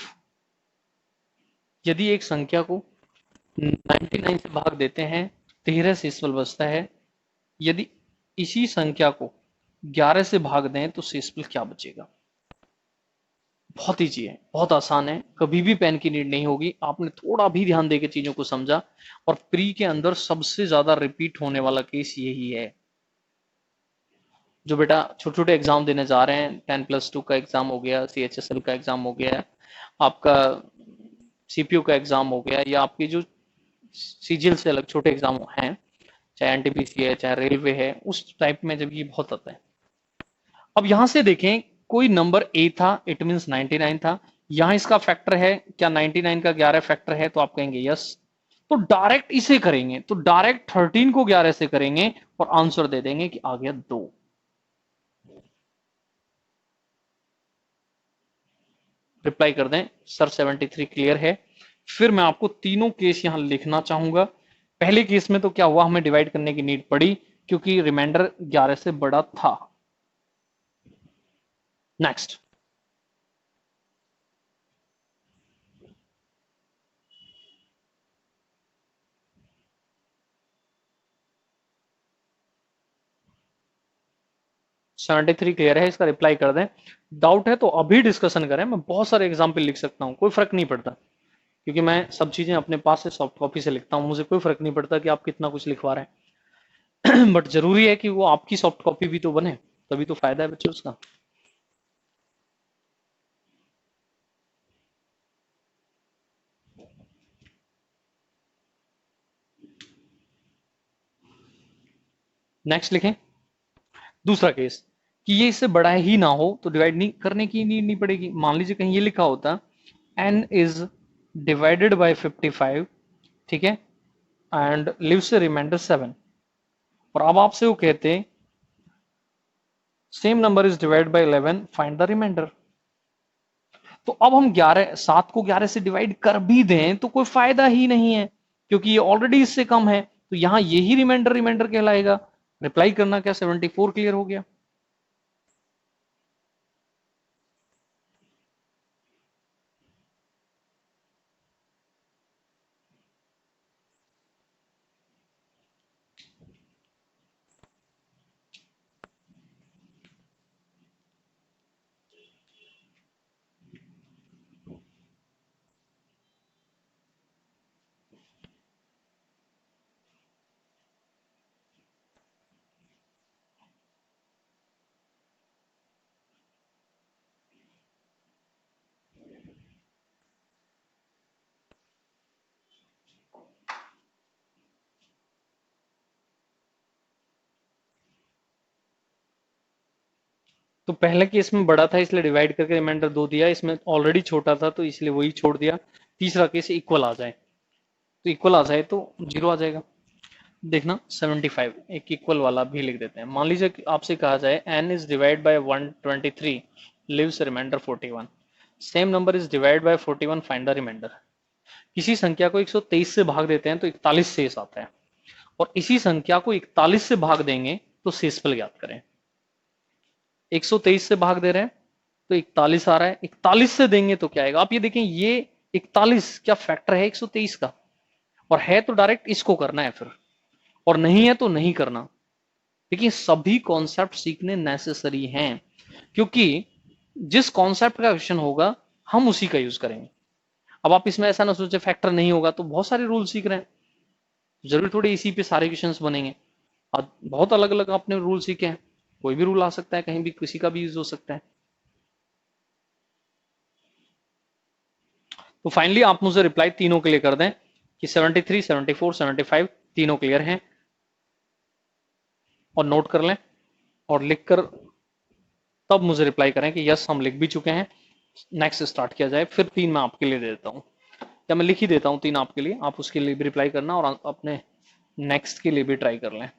यदि एक संख्या को 99 से भाग देते हैं 13 शेषफल बचता है, यदि इसी संख्या को 11 से भाग दें तो शेषफल क्या बचेगा? बहुत ईजी है, बहुत आसान है, कभी भी पेन की नीड नहीं होगी, आपने थोड़ा भी ध्यान देकर चीजों को समझा। और प्री के अंदर सबसे ज्यादा रिपीट होने वाला केस यही है। जो बेटा छोटे छोटे एग्जाम देने जा रहे हैं, 10+2 का एग्जाम हो गया, CHSL का एग्जाम हो गया, आपका CPU का एग्जाम हो गया, या आपकी जो CGL से अलग छोटे एग्जाम हैं, चाहे NTPC है चाहे रेलवे है, उस टाइप में जब ये बहुत आता है। अब यहां से देखें, कोई नंबर ए था, इट मीन 99 था, यहां इसका फैक्टर है क्या? 99 का 11 फैक्टर है, तो आप कहेंगे यस। तो डायरेक्ट इसे करेंगे, तो डायरेक्ट 13 को 11 से करेंगे और आंसर दे देंगे कि आ गया 2। रिप्लाई कर दें सर 73 क्लियर है। फिर मैं आपको तीनों केस यहां लिखना चाहूंगा। पहले केस में तो क्या हुआ, हमें डिवाइड करने की नीड पड़ी क्योंकि रिमाइंडर 11 से बड़ा था। नेक्स्ट, 73 क्लियर है, इसका रिप्लाई कर दें। डाउट है तो अभी डिस्कशन करें, मैं बहुत सारे एग्जाम्पल लिख सकता हूँ, कोई फर्क नहीं पड़ता, क्योंकि मैं सब चीजें अपने पास से सॉफ्ट कॉपी से लिखता हूँ, मुझे कोई फर्क नहीं पड़ता कि आप कितना कुछ लिखवा रहे हैं। बट जरूरी है कि वो आपकी सॉफ्ट कॉपी भी तो बने, तभी तो फायदा है बच्चों उसका। नेक्स्ट लिखें दूसरा केस, कि ये इससे बड़ा ही ना हो तो डिवाइड नहीं करने की नीड नहीं पड़ेगी। मान लीजिए कहीं ये लिखा होता n इज डिवाइडेड बाय 55, ठीक है, एंड लिव्स ए रिमाइंडर 7, और अब आपसे वो कहते हैं same number is divide by 11, find the remainder. तो अब हम 11 7 को 11 से डिवाइड कर भी दें तो कोई फायदा ही नहीं है, क्योंकि ये ऑलरेडी इससे कम है, तो यहां यही रिमाइंडर रिमाइंडर कहलाएगा। रिप्लाई करना क्या, 74 क्लियर हो गया। तो पहले केस में बड़ा था इसलिए डिवाइड करके रिमाइंडर 2 दिया, इसमें ऑलरेडी छोटा था तो इसलिए वही छोड़ दिया। तीसरा केस इक्वल आ जाए, तो इक्वल आ जाए तो जीरो आ जाएगा। देखना 75 एक इक्वल वाला भी लिख देते हैं। मान लीजिए कि आपसे कहा जाए n is divide by 123, leaves remainder 41, same number is divide by 41, find the remainder. किसी संख्या को 123 से भाग देते हैं तो 41 शेष आता है, और इसी संख्या को 41 से भाग देंगे तो शेषफल ज्ञात करें। 123 से भाग दे रहे हैं तो 41 आ रहा है, 41 से देंगे तो क्या आएगा। आप ये देखें, ये 41 क्या फैक्टर है 123 का, और है तो डायरेक्ट इसको करना है फिर, और नहीं है तो नहीं करना। देखिए सभी कॉन्सेप्ट सीखने नेसेसरी हैं, क्योंकि जिस कॉन्सेप्ट का क्वेश्चन होगा हम उसी का यूज करेंगे। अब आप इसमें ऐसा ना सोचे फैक्टर नहीं होगा तो बहुत सारे रूल सीख रहे हैं, जरूरी थोड़ी इसी पे सारे क्वेश्चंस बनेंगे। अब बहुत अलग अलग आपने रूल सीखे हैं, कोई भी रूल आ सकता है, कहीं भी किसी का भी यूज हो सकता है। तो फाइनली आप मुझे रिप्लाई तीनों के लिए कर दें कि 73, 74, 75 तीनों क्लियर हैं, और नोट कर लें, और लिखकर तब मुझे रिप्लाई करें कि यस हम लिख भी चुके हैं, नेक्स्ट स्टार्ट किया जाए। फिर तीन मैं आपके लिए दे देता हूँ, या मैं लिख ही देता हूँ तीन आपके लिए, आप उसके लिए भी रिप्लाई करना और अपने नेक्स्ट के लिए भी ट्राई कर लें।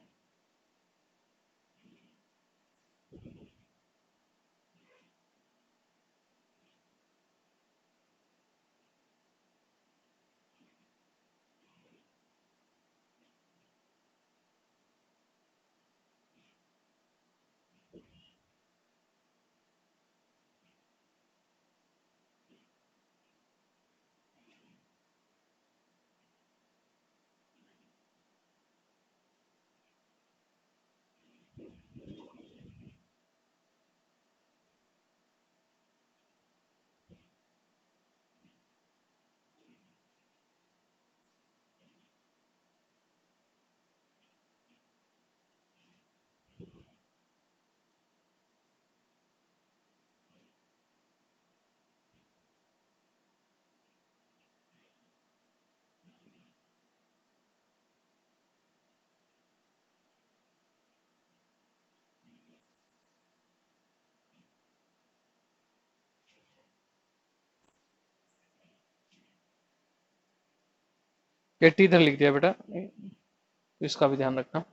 एट्टी इधर लिख दिया बेटा, तो इसका भी ध्यान रखना।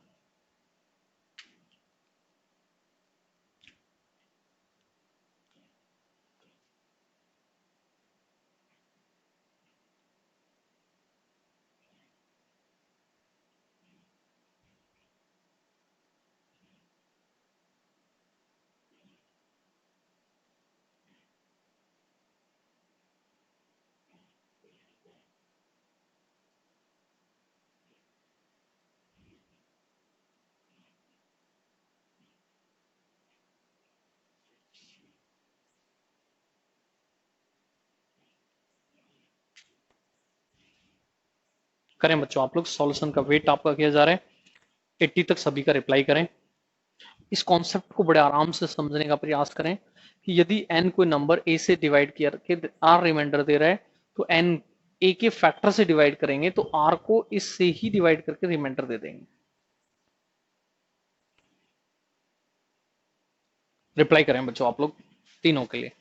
करें बच्चों आप लोग, सॉल्यूशन का वेट आपका किया जा रहा है। 80 तक सभी का रिप्लाई करें। इस कॉन्सेप्ट को बड़े आराम से समझने का प्रयास करें कि यदि n कोई नंबर a से डिवाइड किया के r रिमाइंडर दे रहा है, तो n a के फैक्टर से डिवाइड करेंगे तो r को इससे ही डिवाइड करके रिमाइंडर दे देंगे। रिप्लाई करें बच्चों आप लोग तीनों के लिए।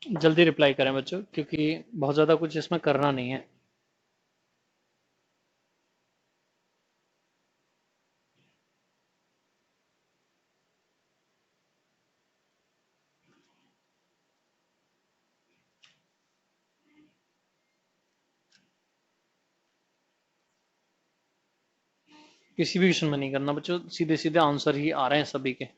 जल्दी रिप्लाई करें बच्चों, क्योंकि बहुत ज्यादा कुछ इसमें करना नहीं है। किसी भी क्वेश्चन में नहीं करना बच्चों, सीधे सीधे आंसर ही आ रहे हैं सभी के।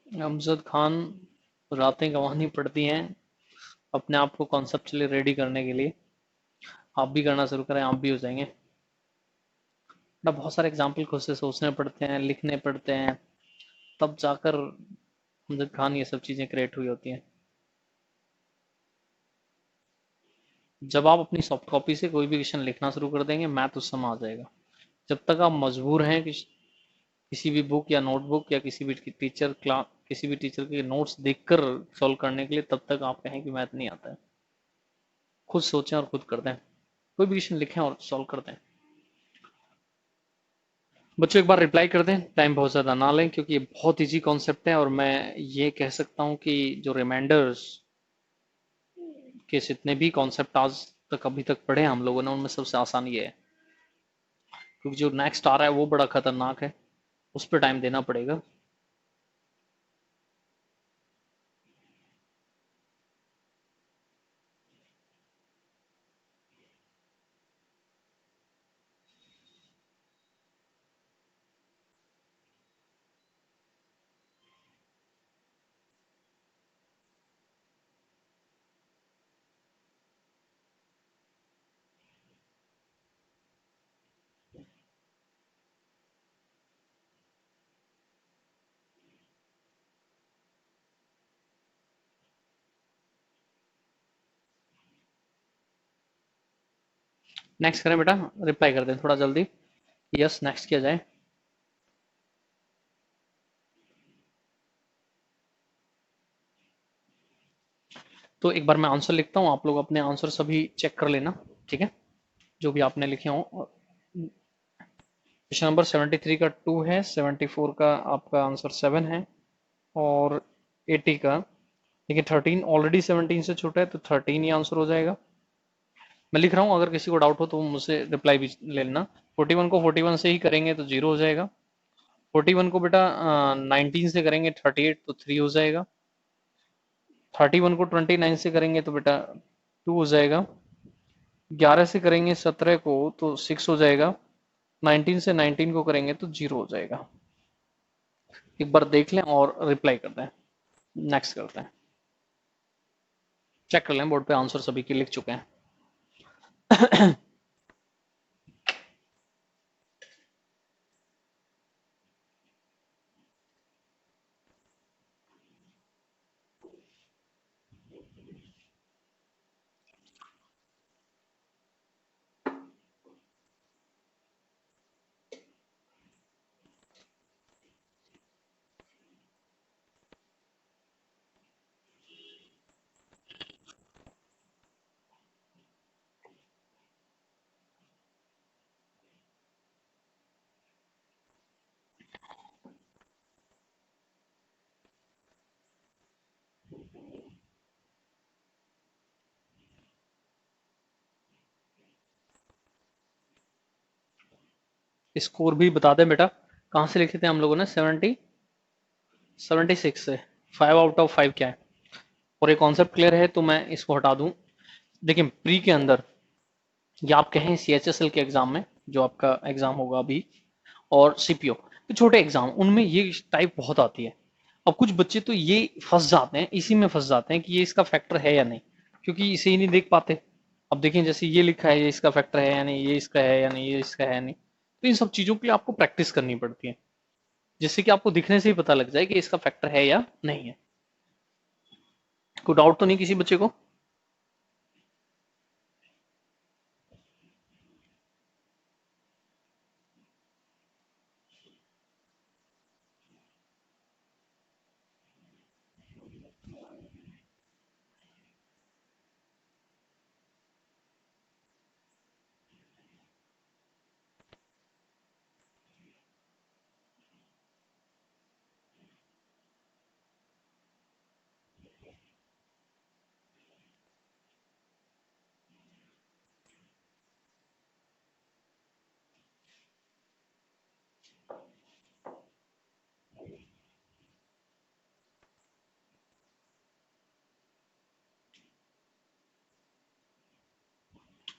अमजद खान, रातें गंवानी पड़ती हैं अपने आप को कॉन्सेप्चुअली रेडी करने के लिए। आप भी करना शुरू करें, आप भी हो जाएंगे ना। बहुत सारे एग्जाम्पल खुद से सोचने पड़ते हैं, लिखने पड़ते हैं, तब जाकर अमजद खान ये सब चीजें क्रिएट हुई होती हैं। जब आप अपनी सॉफ्ट कॉपी से कोई भी क्वेश्चन लिखना शुरू कर देंगे, मैथ उस समय आ जाएगा। जब तक आप मजबूर हैं कि किसी भी बुक या नोटबुक या किसी भी टीचर के नोट्स देखकर सॉल्व करने के लिए, तब तक आप कहें कि मैथ नहीं आता है। खुद सोचें और खुद कर दें, कोई भी क्वेश्चन लिखें और सॉल्व कर दें। बच्चों एक बार रिप्लाई कर दें, टाइम बहुत ज़्यादा ना लें, क्योंकि ये बहुत इजी कॉन्सेप्ट है और मैं ये कह सकता हूँ कि जो रिमाइंडर्स के जितने भी कॉन्सेप्ट आज तक अभी तक पढ़े हैं हम लोगों ने, उनमें सबसे आसान ये है, क्योंकि जो नेक्स्ट आ रहा है वो बड़ा खतरनाक है, उस पर टाइम देना पड़ेगा। नेक्स्ट करें बेटा, रिप्लाई कर दें थोड़ा जल्दी। यस, नेक्स्ट किया जाए। तो एक बार मैं आंसर लिखता हूँ, आप लोग अपने आंसर सभी चेक कर लेना, ठीक है, जो भी आपने लिखे हों। क्वेश्चन नंबर 73 का 2 है, 74 का आपका आंसर 7 है, और 80 का देखिए 13 ऑलरेडी 17 से छोटा है, तो 13 ही आंसर हो जाएगा। मैं लिख रहा हूँ, अगर किसी को डाउट हो तो मुझसे रिप्लाई भी ले लेना। 41 को 41 से ही करेंगे तो 0 हो जाएगा। 41 को बेटा 19 से करेंगे 38 तो 3 हो जाएगा। 31 को 29 से करेंगे तो बेटा 2 हो जाएगा। 11 से करेंगे 17 को तो 6 हो जाएगा। 19 से 19 को करेंगे तो 0 हो जाएगा। एक बार देख लें और रिप्लाई कर दें। नेक्स्ट करते हैं, चेक कर लें बोर्ड पे आंसर सभी के लिख चुके हैं। स्कोर भी बता दें बेटा, कहाँ से लिखे थे हम लोगों ने? 76 से 5 आउट ऑफ 5 क्या है? और ये कॉन्सेप्ट क्लियर है तो मैं इसको हटा दूं। देखिए प्री के अंदर, या आप कहें CHSL के एग्जाम में, जो आपका एग्जाम होगा अभी, और CPO तो छोटे एग्जाम, उनमें ये टाइप बहुत आती है। अब कुछ बच्चे तो ये फंस जाते हैं, इसी में फंस जाते हैं कि ये इसका फैक्टर है या नहीं, क्योंकि इसे ही नहीं देख पाते। अब देखें जैसे ये लिखा है, ये इसका फैक्टर है या नहीं, ये इसका है या नहीं, ये इसका है या नहीं, तो इन सब चीजों के लिए आपको प्रैक्टिस करनी पड़ती है, जिससे कि आपको दिखने से ही पता लग जाए कि इसका फैक्टर है या नहीं है। कोई डाउट तो नहीं किसी बच्चे को?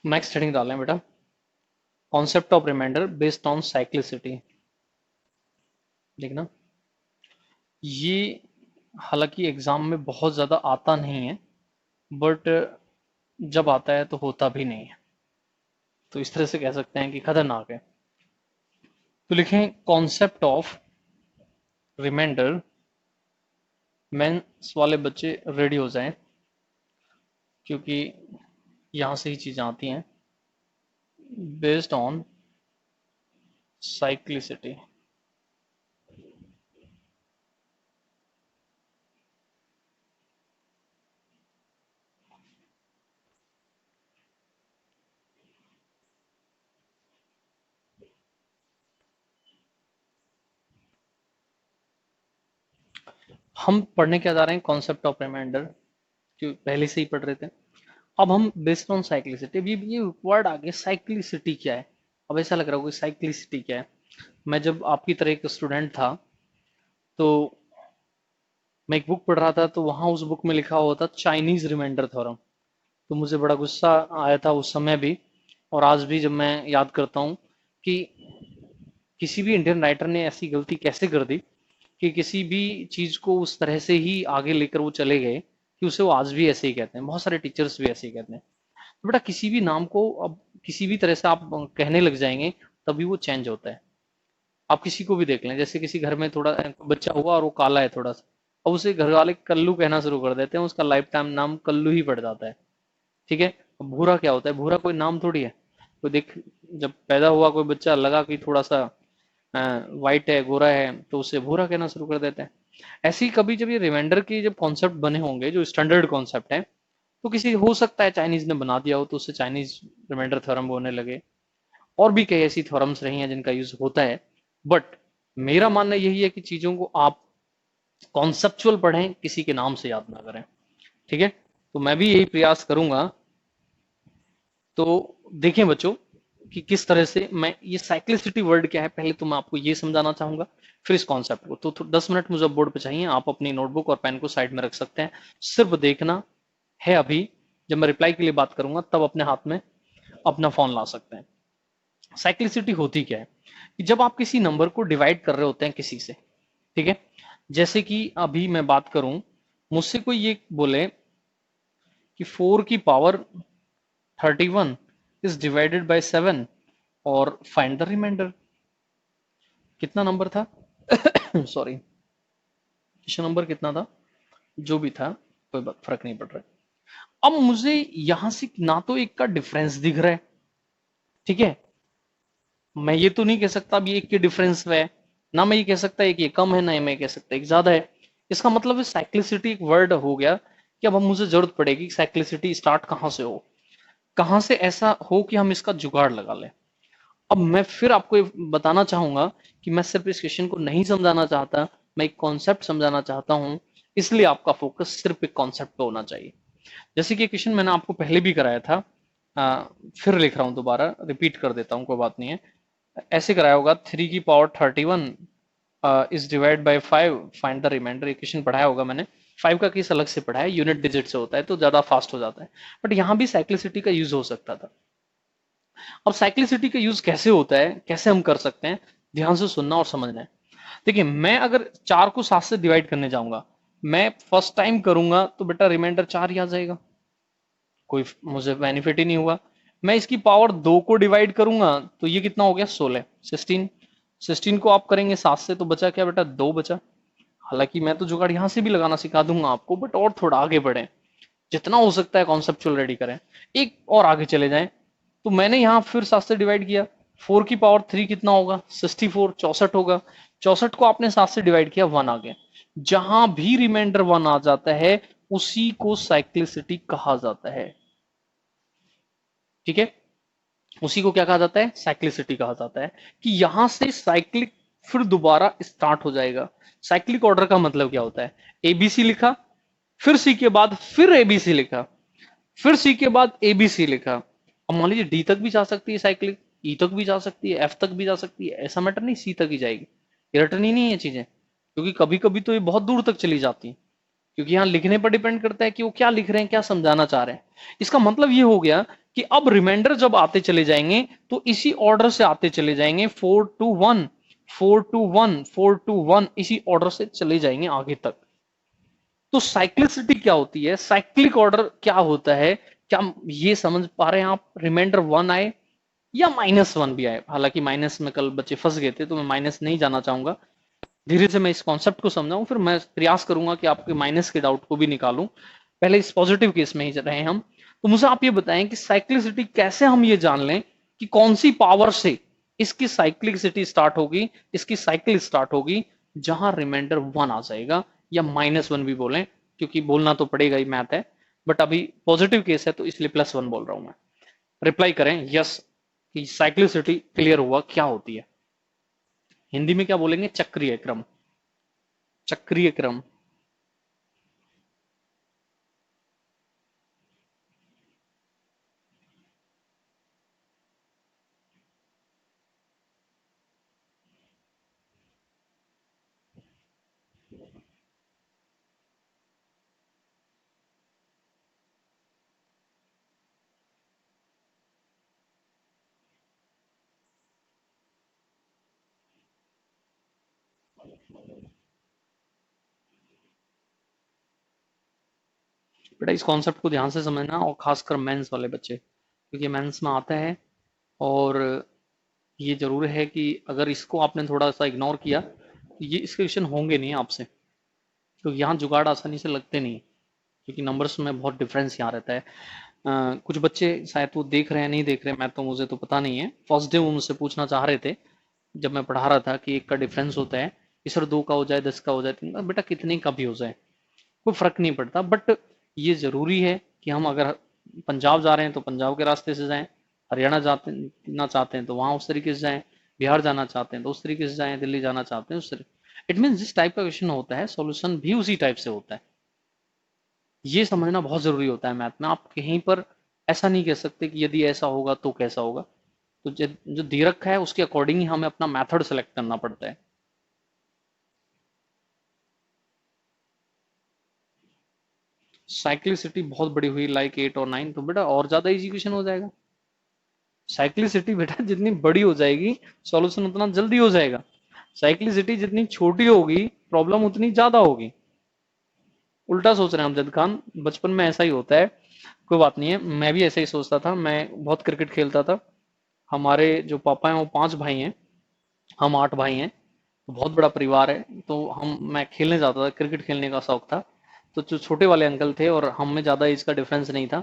नेक्स्ट हेडिंग डालें बेटा, concept of remainder based on cyclicity. देखना, ये हालांकि एग्जाम में बहुत ज्यादा आता नहीं है, बट जब आता है तो होता भी नहीं है। तो इस तरह से कह सकते हैं कि खतरनाक है। तो लिखें कॉन्सेप्ट ऑफ रिमाइंडर। मेंस वाले बच्चे रेडी हो जाएं, क्योंकि यहां से ही चीजें आती हैं। Based on cyclicity. हम पढ़ने क्या जा रहे हैं, कॉन्सेप्ट ऑफ रिमाइंडर, जो पहले से ही पढ़ रहे थे। अब हम बेस्ड ऑन साइक्लिसिटी, अभी ये वर्ड आ गया, साइक्लिसिटी क्या है। अब ऐसा लग रहा होगा साइक्लिसिटी क्या है। मैं जब आपकी तरह एक स्टूडेंट था, तो मैं एक बुक पढ़ रहा था, तो वहां उस बुक में लिखा हुआ था चाइनीज रिमाइंडर थ्योरम। तो मुझे बड़ा गुस्सा आया था उस समय भी, और आज भी जब मैं याद करता हूँ कि किसी भी इंडियन राइटर ने ऐसी गलती कैसे कर दी कि किसी भी चीज को उस तरह से ही आगे लेकर वो चले गए कि उसे वो आज भी ऐसे ही कहते हैं। बहुत सारे टीचर्स भी ऐसे ही कहते हैं। तो बेटा किसी भी नाम को अब किसी भी तरह से आप कहने लग जाएंगे, तभी वो चेंज होता है। आप किसी को भी देख लें, जैसे किसी घर में थोड़ा बच्चा हुआ और वो काला है थोड़ा सा, अब उसे घर वाले कल्लू कहना शुरू कर देते हैं, उसका लाइफ टाइम नाम कल्लू ही पड़ जाता है। ठीक है। अब भूरा क्या होता है, भूरा कोई नाम थोड़ी है। कोई देख, जब पैदा हुआ कोई बच्चा लगा कि थोड़ा सा वाइट है, गोरा है, तो उसे भूरा कहना शुरू कर देते हैं। ऐसे ही कभी जब ये रिमाइंडर के जब कॉन्सेप्ट बने होंगे, जो स्टैंडर्ड कॉन्सेप्ट है, तो किसी हो सकता है चाइनीज ने बना दिया हो, तो उससे चाइनीज रिमाइंडर थ्योरम बोलने लगे। और भी कई ऐसी थ्योरम्स रही हैं जिनका यूज होता है। बट मेरा मानना यही है कि चीजों को आप कॉन्सेप्चुअल पढ़ें, किसी के नाम से याद ना करें। ठीक है। तो मैं भी यही प्रयास करूंगा। तो देखें बच्चों कि किस तरह से मैं ये साइक्लिसिटी वर्ड क्या है, पहले तो मैं आपको ये समझाना चाहूंगा, फिर इस कॉन्सेप्ट को। तो 10 मिनट मुझे बोर्ड पे चाहिए, आप अपनी नोटबुक और पेन को साइड में रख सकते हैं। सिर्फ देखना है अभी, जब मैं रिप्लाई के लिए बात करूंगा तब अपने हाथ में अपना फोन ला सकते हैं। साइक्लिसिटी होती क्या है कि जब आप किसी नंबर को डिवाइड कर रहे होते हैं किसी से, ठीक है। जैसे कि अभी मैं बात करूं, मुझसे कोई ये बोले कि 4 की पावर 31 इज डिवाइडेड बाय 7 और फाइंड द रिमाइंडर। कितना नंबर था सॉरी, क्वेश्चन नंबर कितना था, जो भी था कोई बात, फर्क नहीं पड़ रहा है। अब मुझे यहां से ना तो एक का डिफरेंस दिख रहा है, ठीक है। मैं ये तो नहीं कह सकता अब ये एक के डिफरेंस है, ना मैं ये कह सकता एक ये कम है, ना मैं कह सकता एक ज्यादा है। इसका मतलब है साइक्लिसिटी एक वर्ड हो गया कि अब हम मुझे जरूरत पड़ेगी साइक्लिसिटी स्टार्ट कहां से हो, कहां से ऐसा हो कि हम इसका जुगाड़ लगा लें। अब मैं फिर आपको ये बताना चाहूंगा कि मैं सिर्फ इस क्वेश्चन को नहीं समझाना चाहता, मैं एक कॉन्सेप्ट समझाना चाहता हूं। इसलिए आपका फोकस सिर्फ एक कॉन्सेप्ट पे होना चाहिए। जैसे कि क्वेश्चन मैंने आपको पहले भी कराया था, फिर लिख रहा हूं, दोबारा रिपीट कर देता हूं, कोई बात नहीं है। ऐसे कराया होगा 3 की power 31 is divide by 5, find the remainder. Question पढ़ाया होगा मैंने। 5 का केस अलग से पढ़ा है, यूनिट डिजिट से होता है तो ज्यादा फास्ट हो जाता है। बट यहाँ भी साइक्लिसिटी का यूज हो सकता था। अब साइक्लिसिटी का यूज कैसे होता है, कैसे हम कर सकते हैं, ध्यान से सुनना और समझना है। देखिए, मैं अगर 4 को 7 से डिवाइड करने जाऊंगा, मैं फर्स्ट टाइम करूंगा तो बेटा रिमाइंडर 4 ही आ जाएगा, कोई मुझे बेनिफिट ही नहीं हुआ। मैं इसकी पावर 2 को डिवाइड करूंगा तो ये कितना हो गया, 16, 16। 16 को आप करेंगे 7 से तो बचा क्या बेटा, 2 बचा। हालांकि मैं तो जुगाड़ यहां से भी लगाना सिखा दूंगा आपको, बट और थोड़ा आगे बढ़े, जितना हो सकता है कॉन्सेप्चुअल रेडी करें, एक और आगे चले जाएं। तो मैंने यहाँ फिर 7 से डिवाइड किया, 4 की पावर 3 कितना होगा, 64, 64 होगा। 64 को आपने 7 से डिवाइड किया, 1 आ गया। जहां भी रिमाइंडर 1 आ जाता है, उसी को साइक्लिसिटी कहा जाता है। ठीक है। उसी को क्या कहा जाता है, साइक्लिसिटी कहा जाता है। कि यहां से साइक्लिक फिर दोबारा स्टार्ट हो जाएगा। साइक्लिक ऑर्डर का मतलब क्या होता है, एबीसी लिखा, फिर सी के बाद फिर एबीसी लिखा, फिर सी के बाद एबीसी लिखा। अब मान लीजिए डी तक भी जा सकती है साइक्लिक, ई तक भी जा सकती है, एफ तक भी जा सकती है, ऐसा मैटर नहीं, सी तक ही जाएगी। ये रटनी नहीं है चीजें, क्योंकि कभी कभी तो ये बहुत दूर तक चली जाती है। क्योंकि यहाँ लिखने पर डिपेंड करता है कि वो क्या लिख रहे हैं, क्या समझाना चाह रहे हैं। इसका मतलब ये हो गया कि अब रिमाइंडर जब आते चले जाएंगे तो इसी ऑर्डर से आते चले जाएंगे, 4 to 1, 4 to 1, 4 to 1, इसी ऑर्डर से चले जाएंगे आगे तक। तो साइक्लिसिटी क्या होती है, साइक्लिक ऑर्डर क्या होता है, क्या ये समझ पा रहे हैं आप। रिमाइंडर 1 आए, या -1 भी आए। हालांकि माइनस में कल बच्चे फंस गए थे, तो मैं माइनस नहीं जाना चाहूंगा। धीरे से मैं इस कॉन्सेप्ट को समझाऊं, फिर मैं प्रयास करूंगा कि आपके माइनस के डाउट को भी निकालूं। पहले इस पॉजिटिव केस में ही रहे हम। तो मुझे आप ये बताएं कि साइक्लिसिटी कैसे हम ये जान लें कि कौन सी पावर से इसकी साइक्लिसिटी स्टार्ट होगी, इसकी साइकिल स्टार्ट होगी, जहां रिमाइंडर 1 आ जाएगा, या -1 भी बोलें, क्योंकि बोलना तो पड़ेगा ही, मैथ है। बट अभी पॉजिटिव केस है तो इसलिए +1 बोल रहा हूं मैं। रिप्लाई करें यस कि साइक्लिसिटी क्लियर हुआ क्या होती है। हिंदी में क्या बोलेंगे? चक्रीय क्रम। चक्रीय क्रम। बेटा इस कॉन्सेप्ट को ध्यान से समझना, और खासकर मेंस वाले बच्चे, क्योंकि मेंस में आता है। और ये जरूर है कि अगर इसको आपने थोड़ा सा इग्नोर किया तो ये इसके क्वेश्चन होंगे नहीं आपसे, क्योंकि यहाँ जुगाड़ आसानी से लगते नहीं, क्योंकि नंबर्स में बहुत डिफरेंस यहाँ रहता है। कुछ बच्चे शायद वो देख रहे हैं, नहीं देख रहे, मैं तो, मुझे तो पता नहीं है। फर्स्ट डे वो मुझसे पूछना चाह रहे थे जब मैं पढ़ा रहा था कि एक का डिफरेंस होता है कि सर 2 का हो जाए, 10 का हो जाए, 3 का। बेटा कितने का भी हो जाए कोई फर्क नहीं पड़ता, बट ये जरूरी है कि हम अगर पंजाब जा रहे हैं तो पंजाब के रास्ते से जाएं, हरियाणा जाते ना चाहते हैं तो वहां उस तरीके से जाएं, बिहार जाना चाहते हैं तो उस तरीके से जाएं, दिल्ली जाना चाहते हैं उस तरीके। इट मीन जिस टाइप का क्वेश्चन होता है सॉल्यूशन भी उसी टाइप से होता है। ये समझना बहुत जरूरी होता है मैथ में। आप कहीं पर ऐसा नहीं कह सकते कि यदि ऐसा होगा तो कैसा होगा। तो जो दे रखा है उसके अकॉर्डिंग ही हमें अपना मेथड सेलेक्ट करना पड़ता है। साइक्लिसिटी बहुत बड़ी हुई लाइक 8 और 9, तो बेटा और ज्यादा इजी क्वेश्चन हो जाएगा। साइक्लिसिटी बेटा जितनी बड़ी हो जाएगी सॉल्यूशन उतना जल्दी हो जाएगा। साइक्लिसिटी जितनी छोटी होगी प्रॉब्लम उतनी ज्यादा होगी। उल्टा सोच रहे हैं अमजद खान, बचपन में ऐसा ही होता है। कोई बात नहीं है, मैं भी ऐसे ही सोचता था। मैं बहुत क्रिकेट खेलता था। हमारे जो पापा हैं वो 5 भाई हैं, हम 8 भाई हैं, तो बहुत बड़ा परिवार है। तो हम मैं खेलने जाता था, क्रिकेट खेलने का शौक था। तो जो छोटे वाले अंकल थे और हम में ज्यादा एज का डिफरेंस नहीं था,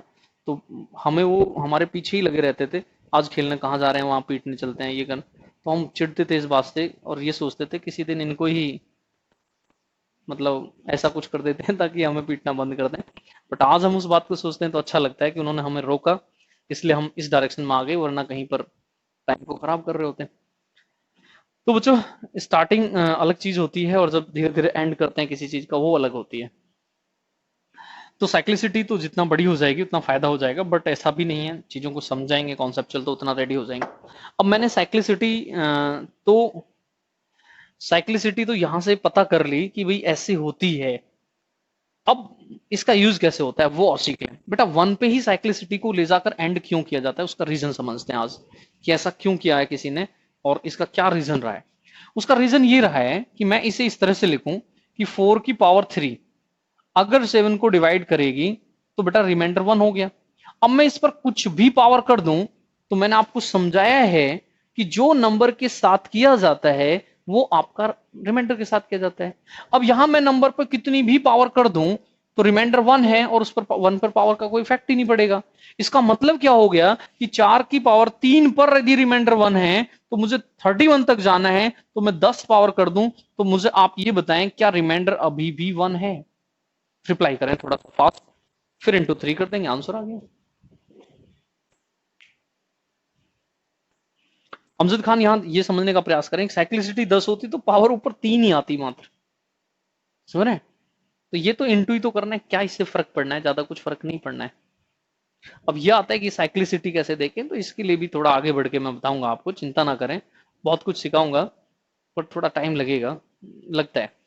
तो हमें वो हमारे पीछे ही लगे रहते थे। आज खेलने कहाँ जा रहे हैं, वहां पीटने चलते हैं, ये कर। तो हम चिढ़ते थे इस बात से और ये सोचते थे किसी दिन इनको ही, मतलब ऐसा कुछ कर देते हैं ताकि हमें पीटना बंद कर दें। बट आज हम उस बात को सोचते हैं तो अच्छा लगता है कि उन्होंने हमें रोका, इसलिए हम इस डायरेक्शन में आ गए, वरना कहीं पर टाइम को खराब कर रहे होते हैं। तो बच्चों, स्टार्टिंग अलग चीज होती है और जब धीरे धीरे एंड करते हैं किसी चीज का वो अलग होती है। तो साइक्लिसिटी तो जितना बड़ी हो जाएगी उतना फायदा हो जाएगा, बट ऐसा भी नहीं है। चीजों को समझाएंगे कॉन्सेप्चुअल तो उतना रेडी हो जाएंगे। अब मैंने साइक्लिसिटी तो यहां से पता कर ली कि भाई ऐसी होती है। अब इसका यूज कैसे होता है वो और सीख लें। बेटा 1 पे ही साइक्लिसिटी को ले जाकर एंड क्यों किया जाता है उसका रीजन समझते हैं आज, कि ऐसा क्यों किया है किसी ने और इसका क्या रीजन रहा है। उसका रीजन ये रहा है कि मैं इसे इस तरह से लिखूं कि 4 की पावर 3 अगर 7 को डिवाइड करेगी तो बेटा रिमाइंडर 1 हो गया। अब मैं इस पर कुछ भी पावर कर दूं, तो मैंने आपको समझाया है कि जो नंबर के साथ किया जाता है वो आपका रिमाइंडर के साथ किया जाता है। अब यहां मैं नंबर पर कितनी भी पावर कर दूं तो रिमाइंडर 1 है और उस पर 1 पर पावर का कोई इफेक्ट ही नहीं पड़ेगा। इसका मतलब क्या हो गया कि 4 की पावर 3 पर यदि रिमाइंडर 1 है तो मुझे 31 तक जाना है, तो मैं 10 पावर कर दूं तो मुझे आप ये बताएं क्या रिमाइंडर अभी भी 1 है? रिप्लाई करें थोड़ा सा फास्ट, फिर इंटू 3 कर देंगे, आंसर आ गया। अमजद खान यहां ये समझने का प्रयास करें, साइक्लिसिटी 10 होती तो पावर ऊपर 3 ही आती मात्र। समझ रहे हैं? तो ये तो इंटू ही तो करना है, क्या इससे फर्क पड़ना है, ज्यादा कुछ फर्क नहीं पड़ना है। अब ये आता है कि साइक्लिसिटी कैसे देखें, तो इसके लिए भी थोड़ा आगे बढ़ के मैं बताऊंगा आपको, चिंता ना करें। बहुत कुछ सिखाऊंगा, पर थोड़ा टाइम लगेगा, लगता है।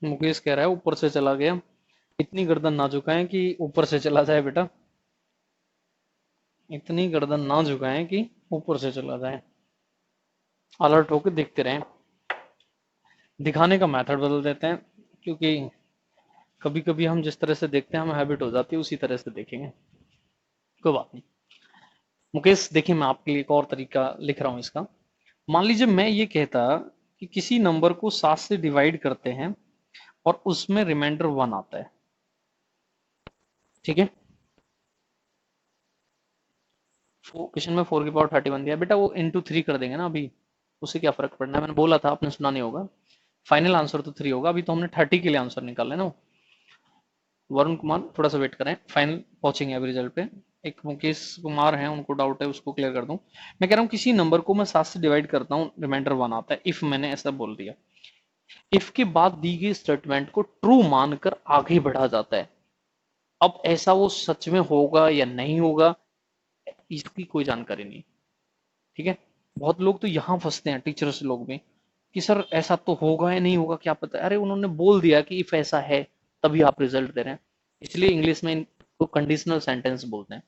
मुकेश कह रहा है ऊपर से चला गया। इतनी गर्दन ना झुकाएं कि ऊपर से चला जाए बेटा, इतनी गर्दन ना झुकाएं कि ऊपर से चला जाए। अलर्ट होकर देखते रहें। दिखाने का मेथड बदल देते हैं, क्योंकि कभी कभी हम जिस तरह से देखते हैं हमें हैबिट हो जाती है उसी तरह से देखेंगे। कोई बात नहीं। मुकेश देखिए, मैं आपके लिए एक और तरीका लिख रहा हूं इसका। मान लीजिए मैं ये कहता कि किसी नंबर को 7 से डिवाइड करते हैं और उसमें रिमाइंडर 1 आता है। ठीक है, क्वेश्चन में 4 की पावर 31 दिया बेटा, वो इंटू 3 कर देंगे ना अभी, उससे क्या फर्क पड़ना है। मैंने बोला था, आपने सुना नहीं होगा। फाइनल आंसर तो 3 होगा, अभी तो हमने 30 के लिए आंसर निकाले ना। वरुण कुमार थोड़ा सा वेट करें, फाइनल पहुंचेंगे अभी रिजल्ट पे। एक मुकेश कुमार हैं, उनको डाउट है, उसको क्लियर कर दूं। मैं कह रहा हूं किसी नंबर को मैं 7 से डिवाइड करता हूं, रिमाइंडर 1 आता है, इफ मैंने ऐसा बोल दिया। इफ के बाद दी गई स्टेटमेंट को ट्रू मानकर आगे बढ़ा जाता है। अब ऐसा वो सच में होगा या नहीं होगा, इसकी कोई जानकारी नहीं। ठीक है, बहुत लोग तो यहाँ फंसते हैं, टीचर्स लोग भी, कि सर ऐसा तो होगा या नहीं होगा क्या पता। अरे उन्होंने बोल दिया कि इफ ऐसा है तभी आप रिजल्ट दे रहे हैं, इसलिए इंग्लिश में इनको कंडीशनल सेंटेंस बोलते हैं।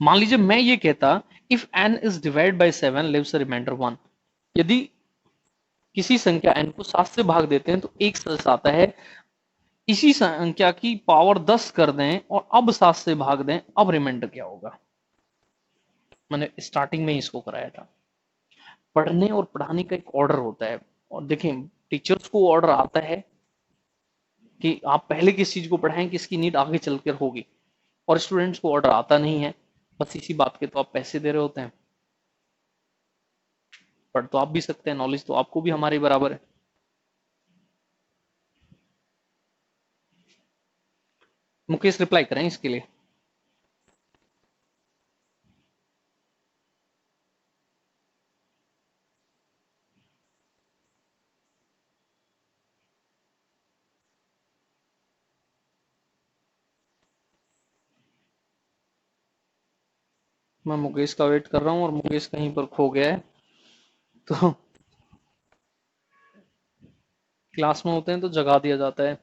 मान लीजिए मैं ये कहता, if n is divide by 7 leaves remainder 1। यदि किसी संख्या n को 7 से भाग देते हैं तो एक सच आता है। इसी संख्या की पावर 10 कर दें और अब 7 से भाग दें, अब रिमाइंडर क्या होगा। मैंने स्टार्टिंग में ही इसको कराया था। पढ़ने और पढ़ाने का एक ऑर्डर होता है, और देखें टीचर्स को ऑर्डर आता है कि आप पहले किस चीज को पढ़ाएं, किसकी नीड आगे चलकर होगी, और स्टूडेंट्स को ऑर्डर आता नहीं है। बस इसी बात के तो आप पैसे दे रहे होते हैं। पढ़ तो आप भी सकते हैं, नॉलेज तो आपको भी हमारे बराबर है। मुकेश रिप्लाई करें इसके लिए। मैं मुकेश का वेट कर रहा हूँ और मुकेश कहीं पर खो गया है। तो क्लास में होते हैं तो जगा दिया जाता है,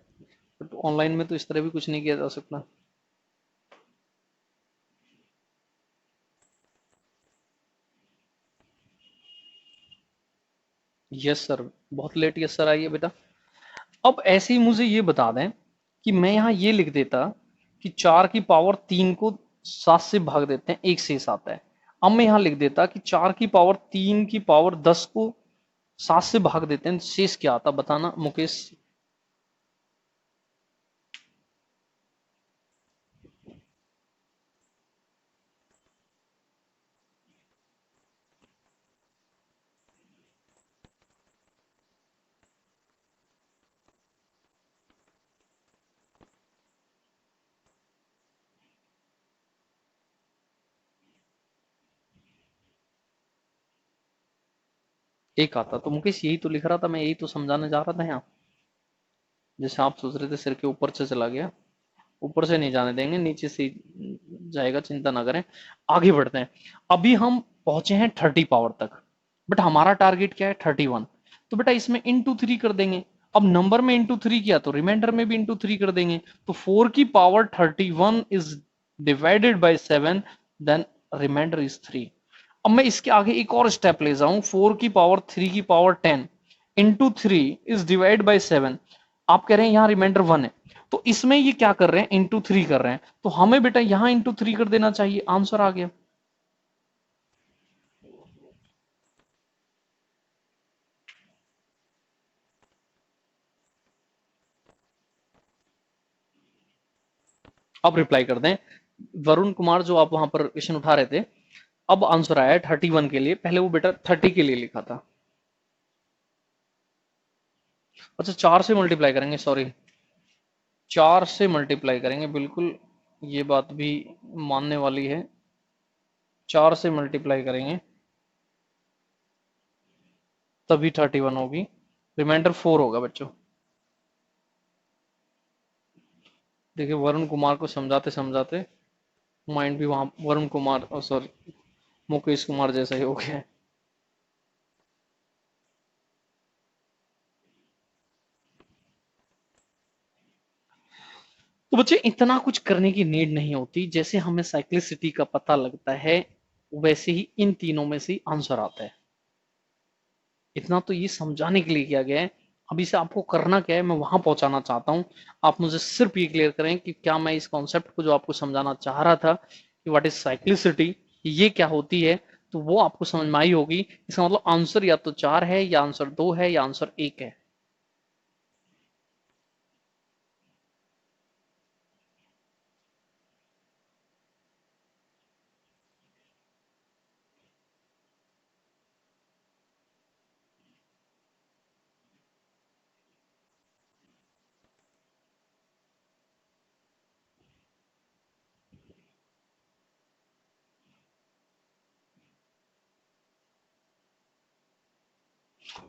बट ऑनलाइन में तो इस तरह भी कुछ नहीं किया जा सकता। यस सर, बहुत लेट यस सर आई है बेटा। अब ऐसे ही मुझे ये बता दें कि मैं यहाँ ये लिख देता कि 4 की पावर 3 को 7 से भाग देते हैं, एक शेष आता है। अब मैं यहाँ लिख देता कि 4 की पावर 3 की पावर 10 को 7 से भाग देते हैं, शेष क्या आता, बताना मुकेश। एक आता तो मुकेश, यही तो लिख रहा था मैं, यही तो समझाने जा रहा था यहाँ। जैसे आप सोच रहे थे सिर के ऊपर से चला गया, ऊपर से नहीं जाने देंगे, नीचे से जाएगा, चिंता ना करें। आगे बढ़ते हैं। अभी हम पहुंचे हैं 30 पावर तक, बट हमारा टारगेट क्या है 31। तो बेटा इसमें इंटू 3 कर देंगे। अब नंबर में इंटू 3 किया तो रिमाइंडर में भी इंटू 3 कर देंगे। तो 4 की power 31 is divided by 7, then remainder is 3। अब मैं इसके आगे एक और स्टेप ले जाऊं, 4 की पावर 3 की power 10 into 3 is divide by 7। आप कह रहे हैं यहाँ रिमाइंडर 1 है, तो इसमें ये क्या कर रहे हैं, इंटू 3 कर रहे हैं, तो हमें बेटा यहां इंटू 3 कर देना चाहिए, आंसर आ गया। अब रिप्लाई कर दें। वरुण कुमार जो आप वहां पर क्वेश्चन उठा रहे थे, अब आंसर आया है 31 के लिए, पहले वो बेटा 30 के लिए लिखा था। अच्छा 4 से मल्टीप्लाई करेंगे, सॉरी, 4 से मल्टीप्लाई करेंगे, बिल्कुल ये बात भी मानने वाली है। 4 से मल्टीप्लाई करेंगे तभी 31 होगी, रिमाइंडर 4 होगा बच्चों। देखिए वरुण कुमार को समझाते समझाते माइंड भी वहां वरुण कुमार, सॉरी, मुकेश कुमार जैसा ही हो गया है। तो बच्चे इतना कुछ करने की नीड नहीं होती, जैसे हमें साइक्लिसिटी का पता लगता है वैसे ही इन तीनों में से आंसर आता है। इतना तो ये समझाने के लिए किया गया है। अभी से आपको करना क्या है, मैं वहां पहुंचाना चाहता हूँ। आप मुझे सिर्फ ये क्लियर करें कि क्या मैं इस कॉन्सेप्ट को जो आपको समझाना चाह रहा था कि व्हाट इज साइक्लिसिटी, ये क्या होती है, तो वो आपको समझ में आई होगी। इसका मतलब आंसर या तो 4 है, या आंसर 2 है, या आंसर 1 है।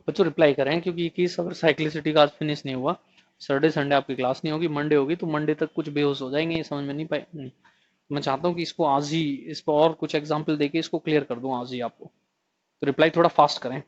बच्चों रिप्लाई करें, क्योंकि ये केस अगर साइक्लिसिटी का आज फिनिश नहीं हुआ, सैटरडे संडे आपकी क्लास नहीं होगी, मंडे होगी, तो मंडे तक कुछ बेहोश हो जाएंगे, ये समझ में नहीं पाए नहीं। मैं चाहता हूँ कि इसको आज ही, इस पर और कुछ एग्जाम्पल देके इसको क्लियर कर दूं आज ही आपको। तो रिप्लाई थोड़ा फास्ट करें।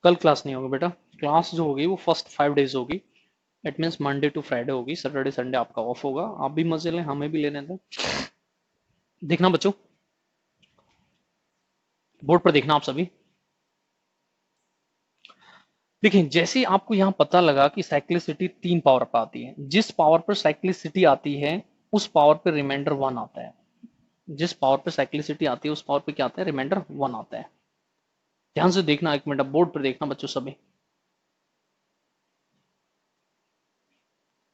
कल क्लास नहीं होगी बेटा। क्लास जो होगी वो फर्स्ट 5 डेज होगी। It means Monday to Friday होगी, सैटरडे संडे आपका ऑफ होगा। आप भी मजे लें, हमें भी लेने दें। देखना बच्चों, बोर्ड पर देखना आप सभी। देखिए, जैसे आपको यहां पता लगा कि साइक्लिसिटी 3 पावर पर आती है, जिस पावर पर साइक्लिसिटी आती है उस पावर पर रिमाइंडर 1 आता है। जिस पावर पर साइक्लिसिटी आती है उस पावर पे क्या आता है, रिमाइंडर 1 आता है। ध्यान से देखना, 1 मिनट बोर्ड पर देखना बच्चों सभी।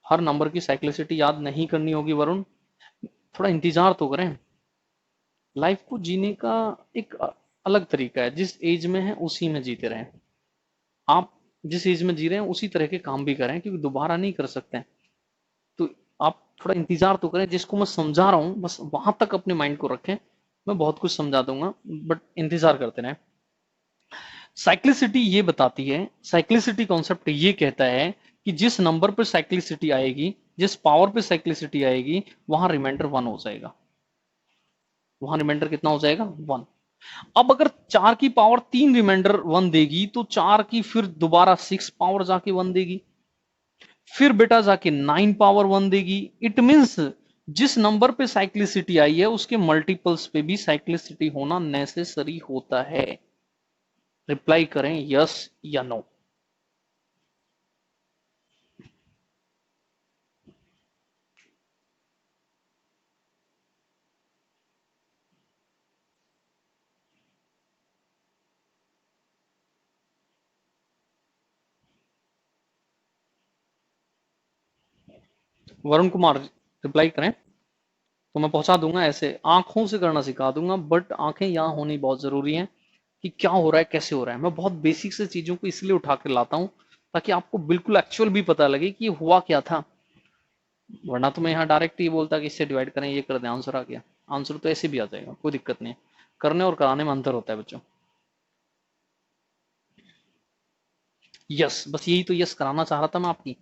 हर नंबर की साइक्लिसिटी याद नहीं करनी होगी वरुण, थोड़ा इंतजार तो करें। लाइफ को जीने का एक अलग तरीका है, जिस एज में है उसी में जीते रहें। आप जिस एज में जी रहे हैं उसी तरह के काम भी करें, क्योंकि दोबारा नहीं कर सकते हैं। तो आप थोड़ा इंतजार तो करें, जिसको मैं समझा रहा हूं बस वहां तक अपने माइंड को रखें। मैं बहुत कुछ समझा दूंगा, बट इंतजार करते रहें। साइक्लिसिटी ये बताती है, साइक्लिसिटी कॉन्सेप्ट ये कहता है कि जिस नंबर पर साइक्लिसिटी आएगी, जिस पावर पे साइक्लिसिटी आएगी, वहां रिमाइंडर 1 हो जाएगा। वहां रिमाइंडर कितना हो जाएगा, 1। अब अगर 4 की पावर 3 रिमाइंडर 1 देगी, तो 4 की फिर दोबारा 6 पावर जाके 1 देगी, फिर बेटा जाके 9 पावर 1 देगी। इट मीन्स जिस नंबर पे साइक्लिसिटी आई है उसके मल्टीपल्स पे भी साइक्लिसिटी होना नेसेसरी होता है। रिप्लाई करें यस या नो। वरुण कुमार रिप्लाई करें, तो मैं पहुंचा दूंगा। ऐसे आंखों से करना सिखा दूंगा, बट आंखें यहां होनी बहुत जरूरी है कि क्या हो रहा है, कैसे हो रहा है। मैं बहुत बेसिक से चीजों को इसलिए उठा कर लाता हूं ताकि आपको बिल्कुल एक्चुअल भी पता लगे कि ये हुआ क्या था। वरना तो मैं यहाँ डायरेक्ट ये बोलता कि इससे डिवाइड करें, ये कर दें, आंसर आ गया। आंसर तो ऐसे भी आ जाएगा, कोई दिक्कत नहीं है। करने और कराने में अंतर होता है बच्चों। यस, बस यही तो यस कराना चाह रहा था मैं आपकी।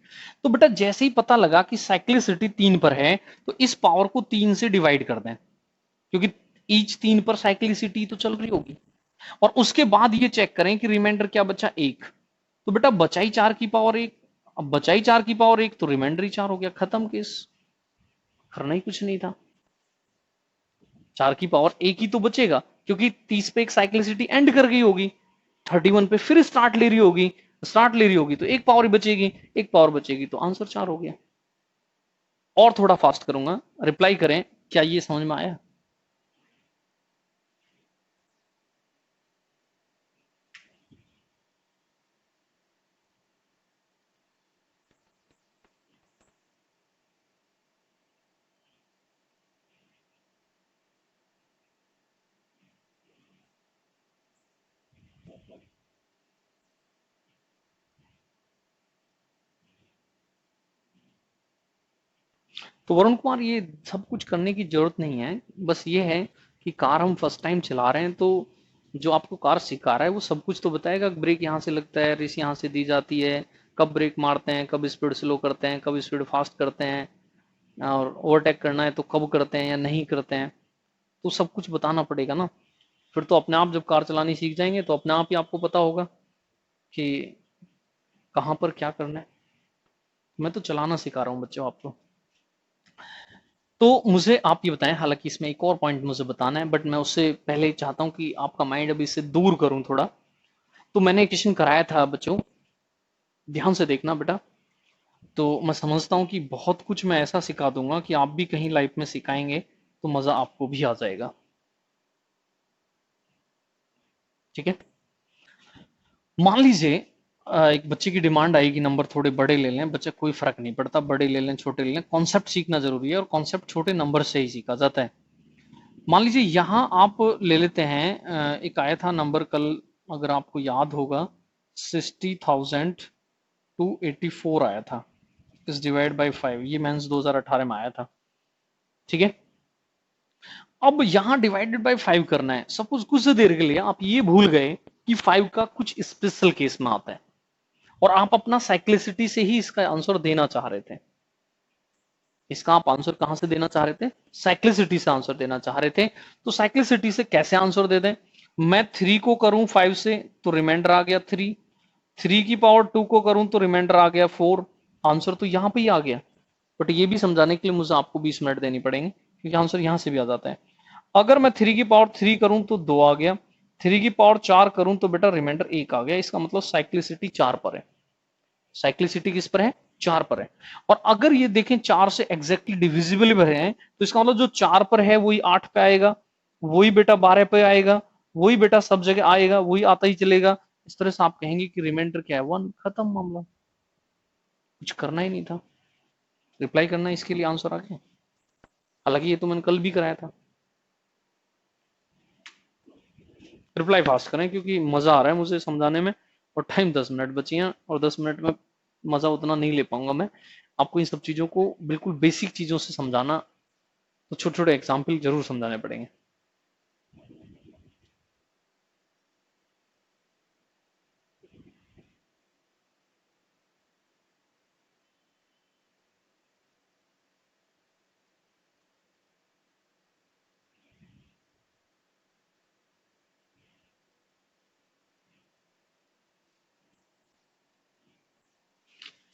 तो बेटा जैसे ही पता लगा कि साइक्लिसिटी 3 पर है, तो इस पावर को 3 से डिवाइड कर दें, क्योंकि ईच 3 पर साइक्लिसिटी तो चल रही होगी। और उसके बाद ये चेक करें कि रिमाइंडर क्या बचा, 1। तो बेटा बचाई 4 की पावर 1। अब बचाई 4 की पावर 1 तो रिमाइंडर ही 4 हो गया, खत्म केस। करना ही कुछ नहीं था। 4 की पावर 1 ही तो बचेगा, क्योंकि 30 पे एक साइक्लिसिटी एंड कर गई होगी, 31 पे फिर स्टार्ट ले रही होगी, स्टार्ट ले रही होगी, तो एक पावर ही बचेगी। एक पावर बचेगी तो आंसर 4 हो गया। और थोड़ा फास्ट करूंगा, रिप्लाई करें, क्या ये समझ में आया। तो वरुण कुमार, ये सब कुछ करने की जरूरत नहीं है। बस ये है कि कार हम फर्स्ट टाइम चला रहे हैं, तो जो आपको कार सिखा रहा है वो सब कुछ तो बताएगा। ब्रेक यहाँ से लगता है, रेस यहाँ से दी जाती है, कब ब्रेक मारते हैं, कब स्पीड स्लो करते हैं, कब स्पीड फास्ट करते हैं, और ओवरटेक करना है तो कब करते हैं या नहीं करते हैं, तो सब कुछ बताना पड़ेगा ना। फिर तो अपने आप जब कार चलानी सीख जाएंगे तो अपने आप ही आपको पता होगा कि कहाँ पर क्या करना है। मैं तो चलाना सिखा रहा हूँ बच्चों आपको। तो मुझे आप ये बताएं, हालांकि इसमें एक और पॉइंट मुझे बताना है, बट मैं उससे पहले चाहता हूं कि आपका माइंड अभी इससे दूर करूं थोड़ा। तो मैंने एक क्वेश्चन कराया था बच्चों, ध्यान से देखना बेटा। तो मैं समझता हूं कि बहुत कुछ मैं ऐसा सिखा दूंगा कि आप भी कहीं लाइफ में सिखाएंगे तो मजा आपको भी आ जाएगा। ठीक है। मान लीजिए एक बच्चे की डिमांड आएगी नंबर थोड़े बड़े ले लें, बच्चे कोई फर्क नहीं पड़ता, बड़े ले लें छोटे ले लें, कॉन्सेप्ट सीखना जरूरी है और कॉन्सेप्ट छोटे नंबर से ही सीखा जाता है। मान लीजिए यहां आप ले लेते हैं, एक आया था नंबर कल, अगर आपको याद होगा, 60,284 आया था। इस डिवाइड बाई 5, ये मेंस 2018 में आया था। ठीक है। अब यहां डिवाइडेड बाई 5 करना है। सपोज कुछ देर के लिए आप ये भूल गए कि 5 का कुछ स्पेशल केस में आता है, और आप अपना साइक्लिसिटी से ही इसका आंसर देना चाह रहे थे। इसका आप आंसर कहां से देना चाह रहे थे? साइक्लिसिटी से आंसर देना चाह रहे थे। तो साइक्लिसिटी से कैसे आंसर दे दें? मैं 3 को करूं 5 से तो रिमाइंडर आ गया 3, 3 की पावर 2 को करूं तो रिमाइंडर आ गया 4। आंसर तो यहां पे ही आ गया। बट ये भी समझाने के लिए मुझे आपको 20 मिनट देनी पड़ेंगे, क्योंकि आंसर यहां से भी आ जाता है। अगर मैं 3 की पावर 3 करूं तो 2 आ गया, 3 की पावर 4 करूं तो बेटा रिमाइंडर 1 आ गया। इसका मतलब साइक्लिसिटी 4 पर है। साइक्लिसिटी किस पर है? 4 पर है। और अगर ये देखें 4 से एग्जैक्टली डिविजिबल भी है, तो इसका मतलब जो 4 पर है वही 8 पे आएगा, वही बेटा 12 पे आएगा, वही बेटा सब जगह आएगा, वही आता ही चलेगा। इस तरह से आप कहेंगे कि रिमाइंडर क्या है? 1। खत्म मामला, कुछ करना ही नहीं था, रिप्लाई करना इसके लिए आंसर आ गया। हालांकि ये तो मैंने कल भी कराया था। रिप्लाई फास्ट करें, क्योंकि मजा आ रहा है मुझे समझाने में, और टाइम 10 मिनट बची हैं, और 10 मिनट में मजा उतना नहीं ले पाऊंगा मैं। आपको इन सब चीजों को बिल्कुल बेसिक चीजों से समझाना, तो छोटे छोटे एग्जाम्पल जरूर समझाने पड़ेंगे।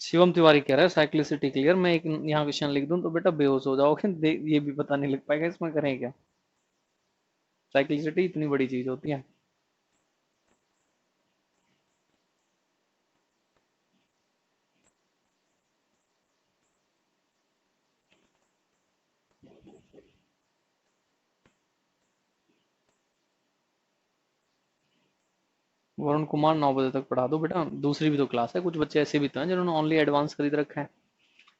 शिवम तिवारी कह रहा है साइक्लिसिटी क्लियर। मैं एक यहाँ क्वेश्चन लिख दूं तो बेटा बेहोश हो जाओगे, ये भी पता नहीं लग पाएगा इसमें, करें क्या? साइक्लिसिटी इतनी बड़ी चीज होती है। वरुण कुमार 9 बजे तक पढ़ा दो बेटा, दूसरी भी तो क्लास है। कुछ बच्चे ऐसे भी तो हैं जिन्होंने ओनली एडवांस खरीद रखा है,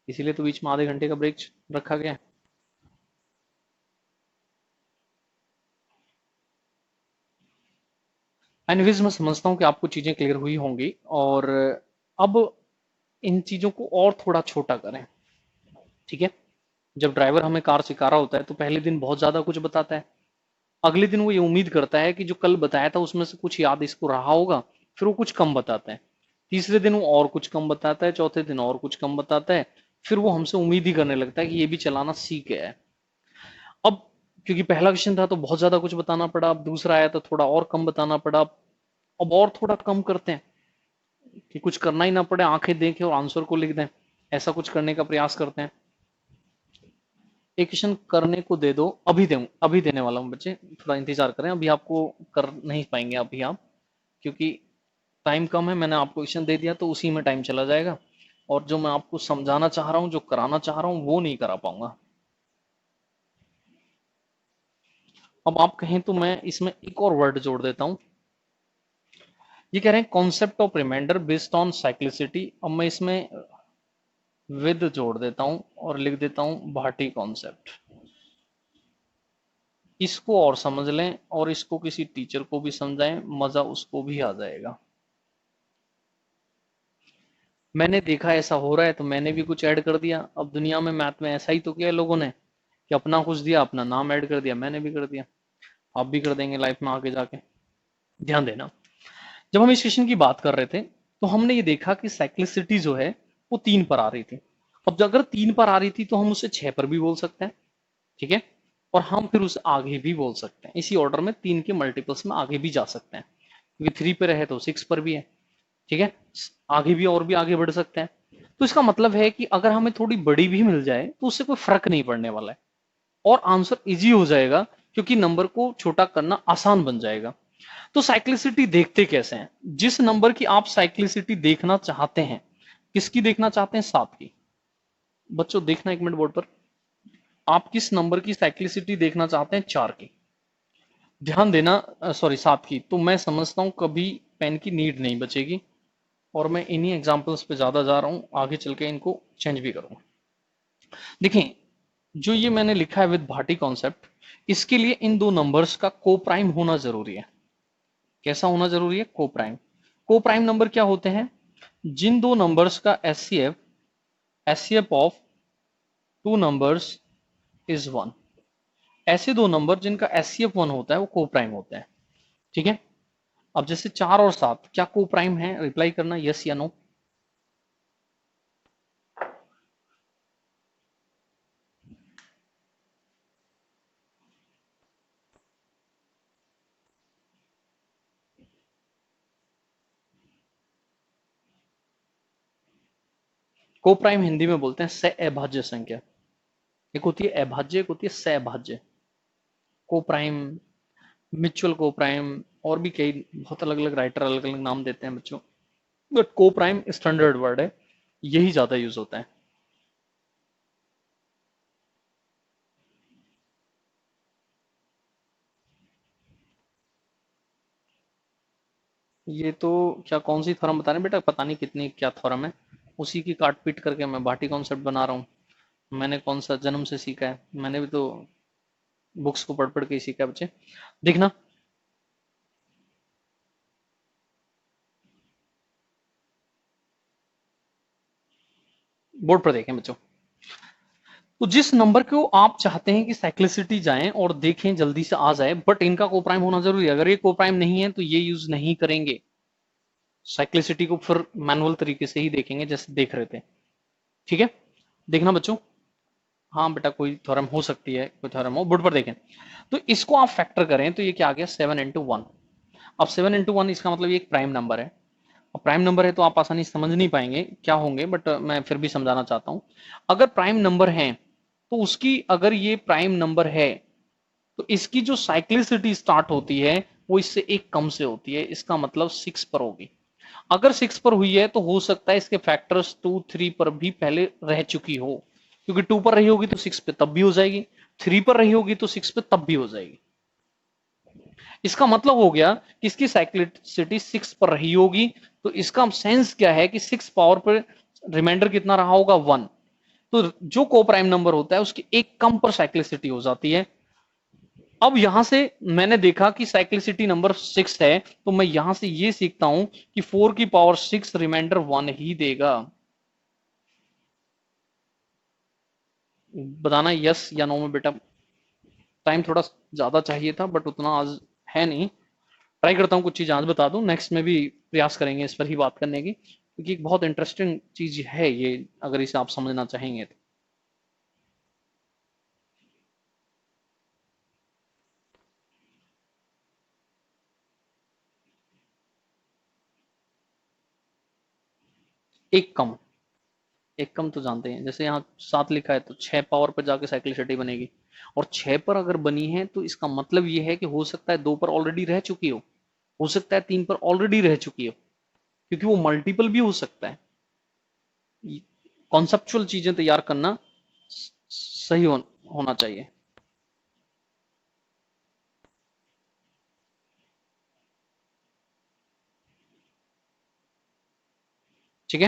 इसीलिए तो बीच में आधे घंटे का ब्रेक रखा गया है। एनीवेज, मैं समझता हूँ कि आपको चीजें क्लियर हुई होंगी, और अब इन चीजों को और थोड़ा छोटा करें। ठीक है। जब ड्राइवर हमें कार सिखा रहा होता है तो पहले दिन बहुत ज्यादा कुछ बताता है, अगले दिन वो ये उम्मीद करता है कि जो कल बताया था उसमें से कुछ याद इसको रहा होगा, फिर वो कुछ कम बताता है। तीसरे दिन वो और कुछ कम बताता है, चौथे दिन और कुछ कम बताता है, फिर वो हमसे उम्मीद ही करने लगता है कि ये भी चलाना सीख गया है। अब क्योंकि पहला क्वेश्चन था तो बहुत ज्यादा कुछ बताना पड़ा, अब दूसरा आया तो थोड़ा और कम बताना पड़ा। अब और थोड़ा कम करते हैं कि कुछ करना ही ना पड़े, आंखें देखें और आंसर को लिख दें, ऐसा कुछ करने का प्रयास करते हैं। एक क्वेश्चन करने को दे दो, अभी दे, अभी देने वाला हूँ बच्चे, थोड़ा इंतजार करें, अभी आपको कर नहीं पाएंगे अभी आप, क्योंकि टाइम कम है। मैंने आपको क्वेश्चन दे दिया तो उसी में टाइम चला जाएगा, और जो मैं आपको समझाना चाह रहा हूँ, जो कराना चाह रहा हूँ, वो नहीं करा पाऊंगा। अब आप कहें तो मैं इसमें एक और वर्ड जोड़ देता हूँ। ये कह रहे हैं concept of remainder based on cyclicity. अब मैं इसमें विद जोड़ देता हूँ और लिख देता हूँ भाटी कॉन्सेप्ट। इसको और समझ लें और इसको किसी टीचर को भी समझाएं, मजा उसको भी आ जाएगा। मैंने देखा ऐसा हो रहा है तो मैंने भी कुछ ऐड कर दिया। अब दुनिया में मैथ में ऐसा ही तो किया है लोगों ने कि अपना कुछ दिया, अपना नाम ऐड कर दिया, मैंने भी कर दिया, आप भी कर देंगे लाइफ में आगे जाके। ध्यान देना, जब हम इस क्वेश्चन की बात कर रहे थे तो हमने ये देखा कि साइक्लिसिटी जो है वो 3 पर आ रही थी। अब अगर 3 पर आ रही थी तो हम उसे 6 पर भी बोल सकते हैं, ठीक है, और हम फिर उसे आगे भी बोल सकते हैं, इसी ऑर्डर में 3 के मल्टीपल्स में आगे भी जा सकते हैं, क्योंकि 3 पे रहे तो 6 पर भी है, ठीक है, आगे भी और भी आगे बढ़ सकते हैं। तो इसका मतलब है कि अगर हमें थोड़ी बड़ी भी मिल जाए तो उससे कोई फर्क नहीं पड़ने वाला है और आंसर इजी हो जाएगा, क्योंकि नंबर को छोटा करना आसान बन जाएगा। तो साइक्लिसिटी देखते कैसे हैं? जिस नंबर की आप साइक्लिसिटी देखना चाहते हैं, किसकी देखना चाहते हैं? 7 की। बच्चों देखना एक मिनट बोर्ड पर, आप किस नंबर की साइक्लिसिटी देखना चाहते हैं? 4 की। ध्यान देना, सॉरी 7 की। तो मैं समझता हूं कभी पेन की नीड नहीं बचेगी और मैं इन्हीं एग्जांपल्स पे ज्यादा जा रहा हूं, आगे चल के इनको चेंज भी करूंगा। देखिए, जो ये मैंने लिखा है विद भाटी कॉन्सेप्ट, इसके लिए इन दो नंबर्स का को प्राइम होना जरूरी है। कैसा होना जरूरी है? को प्राइम। को प्राइम नंबर क्या होते हैं? जिन दो नंबर्स का HCF of two numbers is 1। ऐसे दो नंबर जिनका एचसीएफ 1 होता है वो को प्राइम होते हैं, ठीक है। अब जैसे 4 और 7 क्या को प्राइम है? रिप्लाई करना यस या नो। को प्राइम हिंदी में बोलते हैं सहअभाज्य संख्या। एक होती है अभाज्य, एक होती है सहअभाज्य। को प्राइम, म्यूचुअल को प्राइम, और भी कई बहुत अलग अलग राइटर अलग अलग नाम देते हैं बच्चों, बट को प्राइम स्टैंडर्ड वर्ड है, यही ज्यादा यूज होता है। ये तो क्या कौन सी थ्योरम बता रहे हैं बेटा? पता नहीं कितनी क्या थ्योरम है, उसी की काट पीट करके मैं भाटी कॉन्सेप्ट बना रहा हूँ। मैंने कौन सा जन्म से सीखा है? मैंने भी तो बुक्स को पढ़ पढ़ के ही सीखा है बच्चे। देखना बोर्ड पर, देखें बच्चों, तो जिस नंबर को आप चाहते हैं कि साइक्लिसिटी जाए और देखें जल्दी से आ जाए, बट इनका कोप्राइम होना जरूरी है। अगर ये कोप्राइम नहीं है तो ये यूज नहीं करेंगे। साइक्लिसिटी को फिर मैनुअल तरीके से ही देखेंगे जैसे देख रहे थे, ठीक है। देखना बच्चों, हाँ बेटा कोई थ्योरम हो सकती है, कोई थ्योरम हो, बोर्ड पर देखें। तो इसको आप फैक्टर करें तो ये क्या आ गया? 7 into 1। अब 7 into 1 इसका मतलब ये एक प्राइम नंबर है। अब प्राइम नंबर है तो आप आसानी से समझ नहीं पाएंगे क्या होंगे, बट मैं फिर भी समझाना चाहता हूं। अगर प्राइम नंबर है तो उसकी, अगर ये प्राइम नंबर है तो इसकी जो साइक्लिसिटी स्टार्ट होती है वो इससे एक कम से होती है, इसका मतलब 6 पर होगी। अगर 6 पर हुई है तो हो सकता है इसके फैक्टर्स 2 3 पर भी पहले रह चुकी हो, क्योंकि 2 पर रही होगी तो 6 पे तब भी हो जाएगी, 3 पर रही होगी तो 6 पे तब भी हो जाएगी। इसका मतलब हो गया कि इसकी साइक्लिसिटी 6 पर रही होगी, तो इसका सेंस क्या है कि 6 पावर पर रिमाइंडर कितना रहा होगा? 1। तो जो को प्राइम नंबर होता है उसकी एक कम पर साइक्लिसिटी हो जाती है। अब यहां से मैंने देखा कि साइक्लिसिटी नंबर 6 है, तो मैं यहां से ये सीखता हूं कि 4 की पावर 6 रिमाइंडर 1 ही देगा। बताना यस या नो में बेटा। टाइम थोड़ा ज्यादा चाहिए था बट उतना आज है नहीं। ट्राई करता हूँ कुछ चीज आज बता दूं, नेक्स्ट में भी प्रयास करेंगे इस पर ही बात करने की, क्योंकि एक बहुत इंटरेस्टिंग चीज है ये, अगर इसे आप समझना चाहेंगे तो। एक कम, एक कम तो जानते हैं, जैसे यहाँ 7 लिखा है तो 6 पावर पर जाके साइक्लिसिटी बनेगी, और 6 पर अगर बनी है तो इसका मतलब ये है कि हो सकता है 2 पर ऑलरेडी रह चुकी हो सकता है 3 पर ऑलरेडी रह चुकी हो, क्योंकि वो मल्टीपल भी हो सकता है। कॉन्सेप्चुअल चीजें तैयार करना सही होना चाहिए, ठीक है।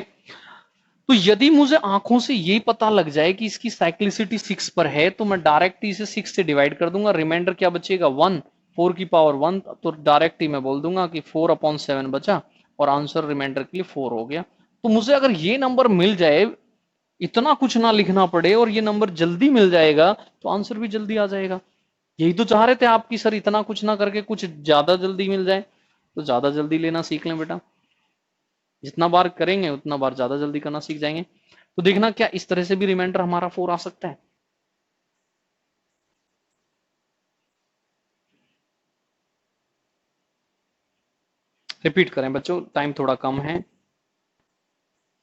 तो यदि मुझे आंखों से ये पता लग जाए कि इसकी साइक्लिसिटी 6 पर है, तो मैं डायरेक्ट इसे 6 से डिवाइड कर दूंगा, रिमाइंडर क्या बचेगा 1, 4 की पावर 1, तो डायरेक्ट ही मैं बोल दूंगा कि 4/7 बचा और आंसर रिमाइंडर के लिए 4 हो गया। तो मुझे अगर ये नंबर मिल जाए, इतना कुछ ना लिखना पड़े और ये नंबर जल्दी मिल जाएगा, तो आंसर भी जल्दी आ जाएगा। यही तो चाह रहे थे आपकी सर, इतना कुछ ना करके कुछ ज्यादा जल्दी मिल जाए। तो ज्यादा जल्दी लेना सीख लें बेटा, जितना बार करेंगे उतना बार ज्यादा जल्दी करना सीख जाएंगे। तो देखना क्या इस तरह से भी रिमाइंडर हमारा 4 आ सकता है। रिपीट करें बच्चों, टाइम थोड़ा कम है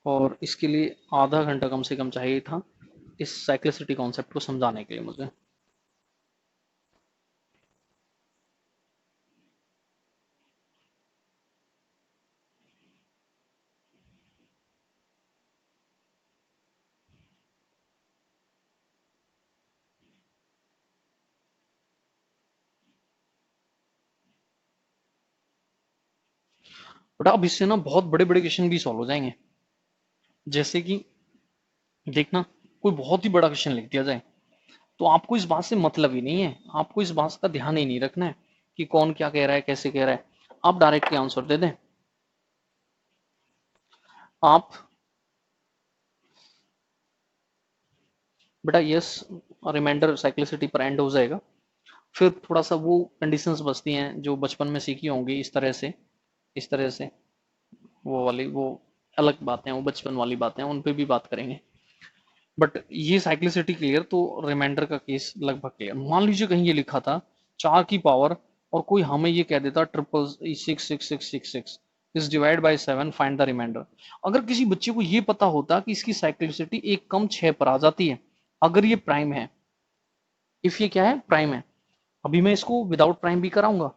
और इसके लिए आधा घंटा कम से कम चाहिए था इस साइक्लिसिटी कॉन्सेप्ट को समझाने के लिए मुझे। बट अब इससे ना बहुत बड़े बड़े क्वेश्चन भी सॉल्व हो जाएंगे। जैसे कि देखना, कोई बहुत ही बड़ा क्वेश्चन लिख दिया जाए, तो आपको इस बात से मतलब ही नहीं है, आपको इस बात का ध्यान ही नहीं रखना है कि कौन क्या कह रहा है, कैसे कह रहा है। आप डायरेक्टली आंसर दे दें। आप बेटा यस, रिमाइंडर साइक्लिसिटी पर एंड हो जाएगा। फिर थोड़ा सा वो कंडीशंस बचती हैं जो बचपन में सीखी होंगी, इस तरह से, इस तरह से, वो वाली वो अलग बातें हैं, वो बचपन वाली बातें हैं, उन पे भी बात करेंगे। बट ये साइक्लिसिटी क्लियर, तो रिमाइंडर का केस लगभग क्लियर। मान लीजिए कहीं ये लिखा था 4 की पावर और कोई हमें ये कह देता 66666 is divide by 7, find the remainder. अगर किसी बच्चे को ये पता होता कि इसकी साइक्लिसिटी एक कम 6 पर आ जाती है, अगर ये प्राइम है, इफ ये क्या है प्राइम है, अभी मैं इसको विदाउट प्राइम भी कराऊंगा।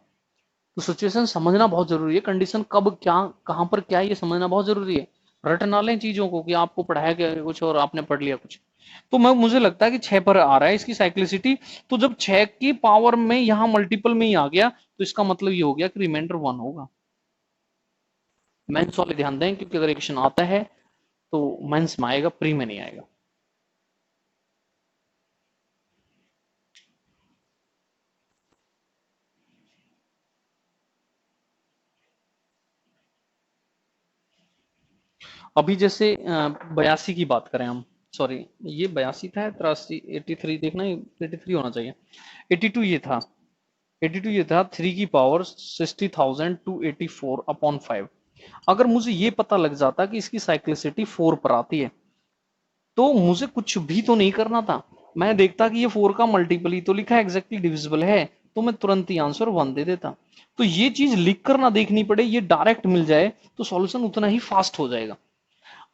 तो सिचुएशन समझना बहुत जरूरी है, कंडीशन कब क्या कहां पर क्या है ये समझना बहुत जरूरी है। रट ना लें चीजों को कि आपको पढ़ाया गया कुछ और आपने पढ़ लिया कुछ। तो मैं मुझे लगता है कि 6 पर आ रहा है इसकी साइक्लिसिटी। तो जब 6 की पावर में यहां मल्टीपल में ही आ गया, तो इसका मतलब ये हो गया कि रिमाइंडर 1 होगा। मेंस वाले ध्यान दें, क्योंकि अगर क्वेश्चन आता है तो मेंस में आएगा, प्री में नहीं आएगा। अभी जैसे 82 की बात करें हम, सॉरी ये 82 था, 83, 83 देखना, 83 होना चाहिए। 82 ये था, 82 ये था 3 की पावर 60,000 टू 84/5। अगर मुझे ये पता लग जाता कि इसकी साइक्लिसिटी 4 पर आती है, तो मुझे कुछ भी तो नहीं करना था। मैं देखता कि ये 4 का मल्टीपल ही तो लिखा है, एग्जैक्टली डिविजिबल है, तो मैं तुरंत ही आंसर 1 दे देता। तो ये चीज लिख कर ना देखनी पड़े, ये डायरेक्ट मिल जाए, तो सॉल्यूशन उतना ही फास्ट हो जाएगा।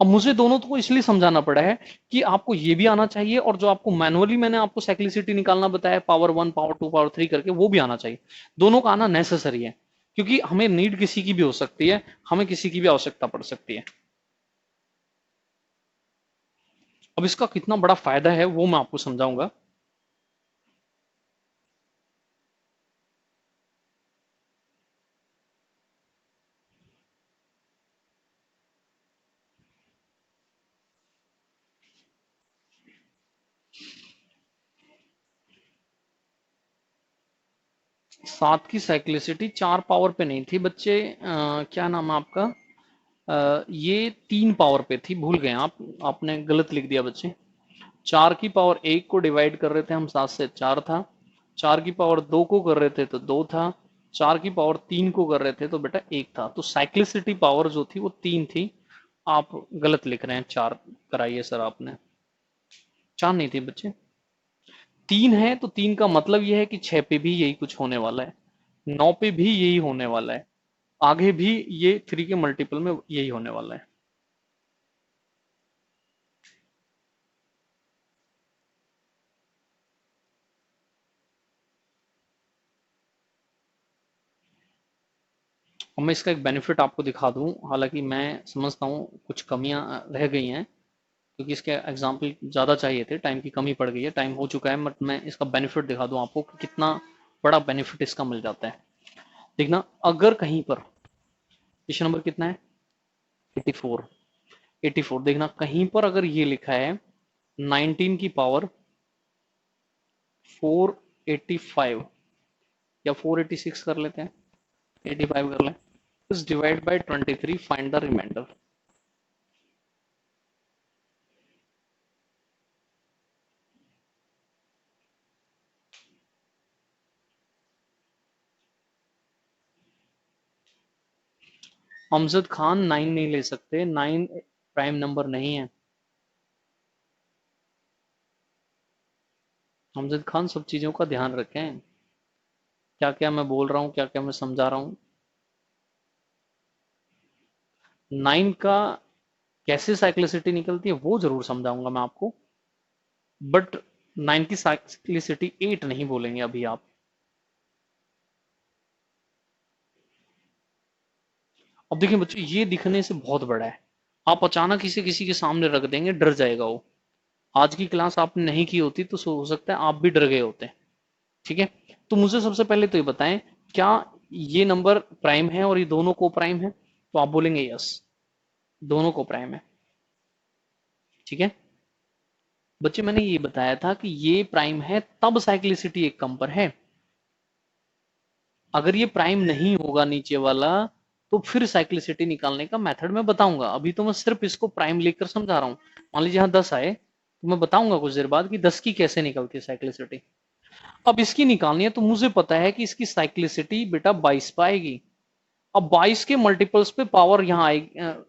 अब मुझे दोनों को इसलिए समझाना पड़ा है कि आपको ये भी आना चाहिए, और जो आपको मैनुअली मैंने आपको साइक्लिसिटी निकालना बताया, पावर 1 पावर 2 पावर 3 करके, वो भी आना चाहिए। दोनों का आना नेसेसरी है, क्योंकि हमें नीड किसी की भी हो सकती है, हमें किसी की भी आवश्यकता पड़ सकती है। अब इसका कितना बड़ा फायदा है वो मैं आपको समझाऊंगा। 7 की साइक्लिसिटी 4 पावर पे नहीं थी बच्चे, क्या नाम है आपका, ये 3 पावर पे थी, भूल गए आप, आपने गलत लिख दिया बच्चे। 4 की पावर 1 को डिवाइड कर रहे थे हम, 7 से 4 था। 4 की पावर 2 को कर रहे थे तो 2 था। 4 की पावर 3 को कर रहे थे तो बेटा 1 था। तो साइक्लिसिटी पावर जो थी वो 3 थी। आप गलत लिख रहे हैं, 4 कराइए सर आपने, 4 नहीं थी बच्चे, 3 है। तो 3 का मतलब यह है कि 6 पे भी यही कुछ होने वाला है, 9 पे भी यही होने वाला है, आगे भी ये 3 के मल्टीपल में यही होने वाला है। और मैं इसका एक बेनिफिट आपको दिखा दूं, हालांकि मैं समझता हूँ कुछ कमियां रह गई हैं, क्योंकि इसके एग्जाम्पल ज़्यादा चाहिए थे, टाइम की कमी पड़ गई है, टाइम हो चुका है, बट मैं इसका बेनिफिट दिखा दूं आपको कि कितना बड़ा बेनिफिट इसका मिल जाता है। देखना, अगर कहीं पर क्वेश्चन नंबर कितना है 84, 84 देखना कहीं पर अगर ये लिखा है 19 की पावर 485 या 486 कर लेते हैं, 85 कर लें, is divide by 23 find the remainder. Amjad Khan 9 नहीं ले सकते, 9 प्राइम नंबर नहीं है। अमजद खान सब चीजों का ध्यान रखें, क्या क्या मैं बोल रहा हूँ, क्या क्या मैं समझा रहा हूँ। 9 का कैसे साइक्लिसिटी निकलती है वो जरूर समझाऊंगा मैं आपको, बट 9 की साइक्लिसिटी 8 नहीं बोलेंगे अभी आप। अब देखिए बच्चों, ये दिखने से बहुत बड़ा है, आप अचानक इसे किसी के सामने रख देंगे, डर जाएगा वो। आज की क्लास आपने नहीं की होती तो हो सकता है आप भी डर गए होते। ठीक है, तो मुझे सबसे पहले तो ये बताएं, क्या ये नंबर प्राइम है और ये दोनों को प्राइम है? तो आप बोलेंगे यस, दोनों को प्राइम है। ठीक है बच्चे, मैंने ये बताया था कि ये प्राइम है तब साइक्लिसिटी एक कम पर है, अगर ये प्राइम नहीं होगा नीचे वाला तो फिर साइक्लिसिटी निकालने का मेथड मैं बताऊंगा। अभी तो मैं सिर्फ इसको प्राइम लेकर समझा रहा हूं। मान लीजिए यहां 10 आए तो मैं बताऊंगा कुछ देर बाद कि 10 की कैसे निकलती है साइक्लिसिटी। अब इसकी निकालनी है तो मुझे पता है कि इसकी साइक्लिसिटी बेटा 22 पे आएगी। अब 22 के मल्टीपल्स पे पावर यहाँ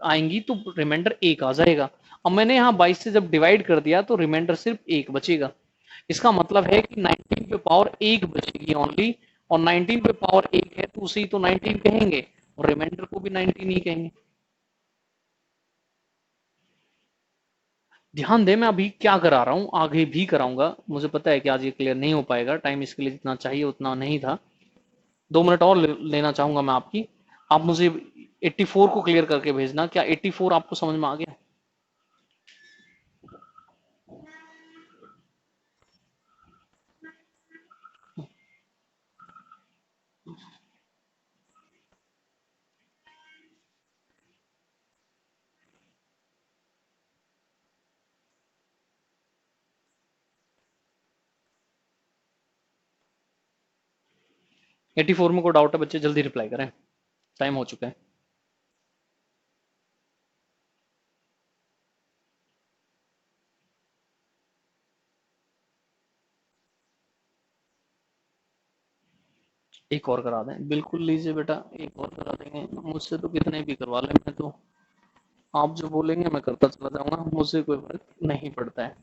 आएंगी तो रिमाइंडर एक आ जाएगा। अब मैंने यहाँ 22 से जब डिवाइड कर दिया तो रिमाइंडर सिर्फ एक बचेगा। इसका मतलब है कि 19 पे पावर एक बचेगी ओनली, और 19 पे पावर एक है तो उसे ही तो 19 कहेंगे और रिमाइंडर को भी 19 ही कहेंगे। ध्यान दे, मैं अभी क्या करा रहा हूं आगे भी कराऊंगा, मुझे पता है कि आज ये क्लियर नहीं हो पाएगा, टाइम इसके लिए जितना चाहिए उतना नहीं था। 2 मिनट और लेना चाहूंगा मैं आपकी। आप मुझे 84 को क्लियर करके भेजना, क्या 84 आपको समझ में आ गया? 84 में कोई डाउट है बच्चे, जल्दी रिप्लाई करें, टाइम हो चुका है। एक और करा दें, बिल्कुल लीजिए बेटा, एक और करा देंगे, मुझसे तो कितने भी करवा लें, मैं तो आप जो बोलेंगे मैं करता चला जाऊंगा, मुझसे कोई फर्क नहीं पड़ता है।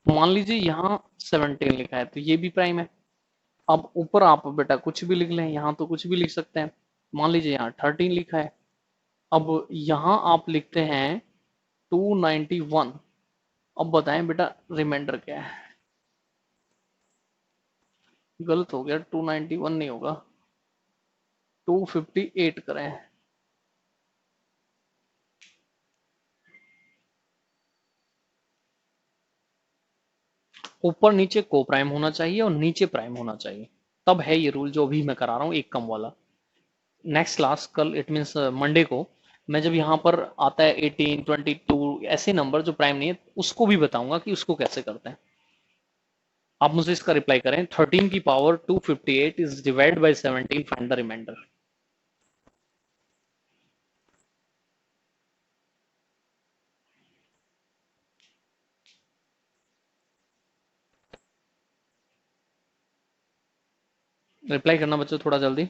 मान लीजिए यहाँ 17 लिखा है तो ये भी प्राइम है। अब ऊपर आप बेटा कुछ भी लिख लें, यहाँ तो कुछ भी लिख सकते हैं। मान लीजिए यहाँ 13 लिखा है, अब यहाँ आप लिखते हैं 291। अब बताएं बेटा रिमाइंडर क्या है? गलत हो गया, 291 नहीं होगा, 258 करें। ऊपर नीचे को प्राइम होना चाहिए और नीचे प्राइम होना चाहिए, तब है ये रूल जो अभी मैं करा रहा हूँ एक कम वाला। नेक्स्ट क्लास कल, इट मीन्स मंडे को, मैं जब यहाँ पर आता है 18 22 ऐसे नंबर जो प्राइम नहीं है उसको भी बताऊंगा कि उसको कैसे करते हैं। आप मुझे इसका रिप्लाई करें, 13 की पावर 258 is divide by 17 find the remainder. Reply करना बच्चों थोड़ा जल्दी।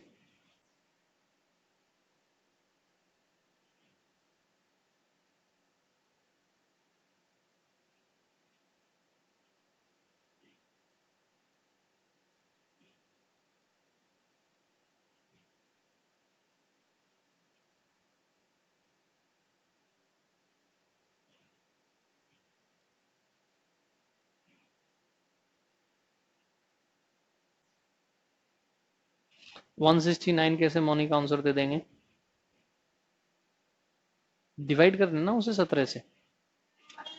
169 कैसे मोनिका आंसर दे देंगे? डिवाइड कर देना उसे 17 से।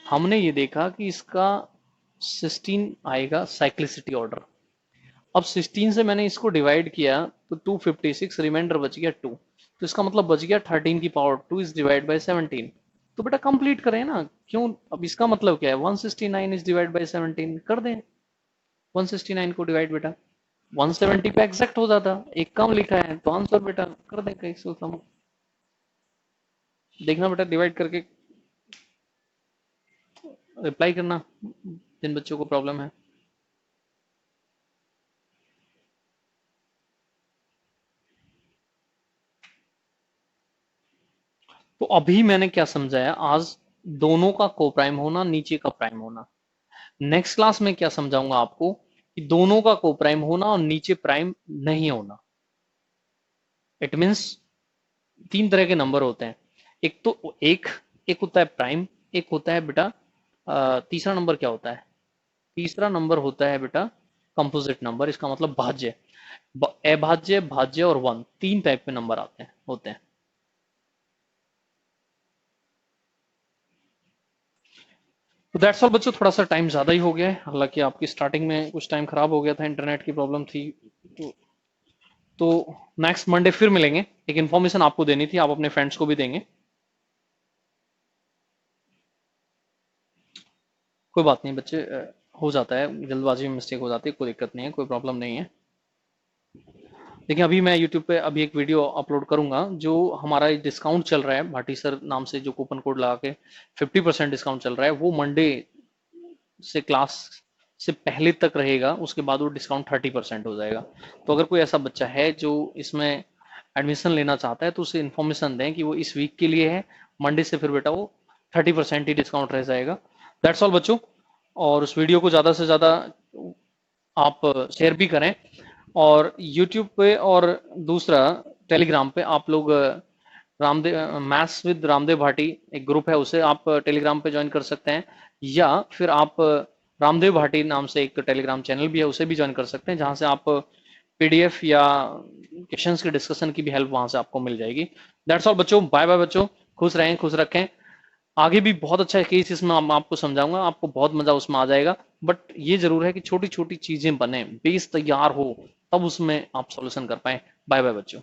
हमने ये देखा कि इसका 16 आएगा साइक्लिसिटी ऑर्डर। अब 16 से मैंने इसको डिवाइड किया तो 256, रिमाइंडर बच गया 2, तो इसका मतलब बच गया 13 की पावर 2 इज डिवाइड बाई 17। तो बेटा कंप्लीट करें ना, क्यों? अब इसका मतलब क्या है, 169 इज डिवाइड बाई 17, कर दें 169 को डिवाइड बेटा, 170 पे एग्जैक्ट हो जाता, एक कम लिखा है तो आंसर बेटा कर दें कहीं से कम। देखना बेटा डिवाइड करके रिप्लाई करना जिन बच्चों को प्रॉब्लम है। तो अभी मैंने क्या समझाया, आज दोनों का को प्राइम होना, नीचे का प्राइम होना। नेक्स्ट क्लास में क्या समझाऊंगा आपको कि दोनों का को प्राइम होना और नीचे प्राइम नहीं होना। इट मीन्स तीन तरह के नंबर होते हैं, एक तो एक होता है प्राइम, एक होता है बेटा तीसरा नंबर क्या होता है, तीसरा नंबर होता है बेटा कंपोजिट नंबर, इसका मतलब भाज्य। अभाज्य, भाज्य और वन, तीन टाइप के नंबर आते हैं होते हैं। तो दैट्स ऑल बच्चों, थोड़ा सा टाइम ज्यादा ही हो गया है, हालांकि आपकी स्टार्टिंग में कुछ टाइम खराब हो गया था, इंटरनेट की प्रॉब्लम थी। तो नेक्स्ट मंडे फिर मिलेंगे, एक इन्फॉर्मेशन आपको देनी थी, आप अपने फ्रेंड्स को भी देंगे। कोई बात नहीं बच्चे, हो जाता है, जल्दबाजी में मिस्टेक हो जाती है, कोई दिक्कत नहीं है, कोई प्रॉब्लम नहीं है। देखिए अभी मैं यूट्यूब पे अभी एक वीडियो अपलोड करूंगा, जो हमारा डिस्काउंट चल रहा है भाटी सर नाम से, जो कूपन कोड लगा के 50% डिस्काउंट चल रहा है, वो मंडे से क्लास से पहले तक रहेगा, उसके बाद वो डिस्काउंट 30% हो जाएगा। तो अगर कोई ऐसा बच्चा है जो इसमें एडमिशन लेना चाहता है तो उसे इन्फॉर्मेशन दें कि वो इस वीक के लिए है, मंडे से फिर बेटा वो 30% ही डिस्काउंट रह जाएगा। दैट्स ऑल बच्चों, और उस वीडियो को ज़्यादा से ज़्यादा आप शेयर भी करें, और यूट्यूब पे और दूसरा टेलीग्राम पे आप लोग रामदेव मैथ्स विद रामदेव भाटी एक ग्रुप है, उसे आप टेलीग्राम पे ज्वाइन कर सकते हैं, या फिर आप रामदेव भाटी नाम से एक टेलीग्राम चैनल भी है, उसे भी ज्वाइन कर सकते हैं, जहां से आप पीडीएफ या क्वेश्चंस के डिस्कशन की भी हेल्प वहां से आपको मिल जाएगी। दैट्स ऑल बच्चों, बाय बाय बच्चों, खुश रहें, खुश रखें। आगे भी बहुत अच्छा केस इसमें आपको समझाऊंगा, आपको बहुत मजा उसमें आ जाएगा। बट ये जरूर है कि छोटी छोटी चीजें बने, बेस तैयार हो, तब उसमें आप सॉल्यूशन कर पाए। बाय बाय बच्चों।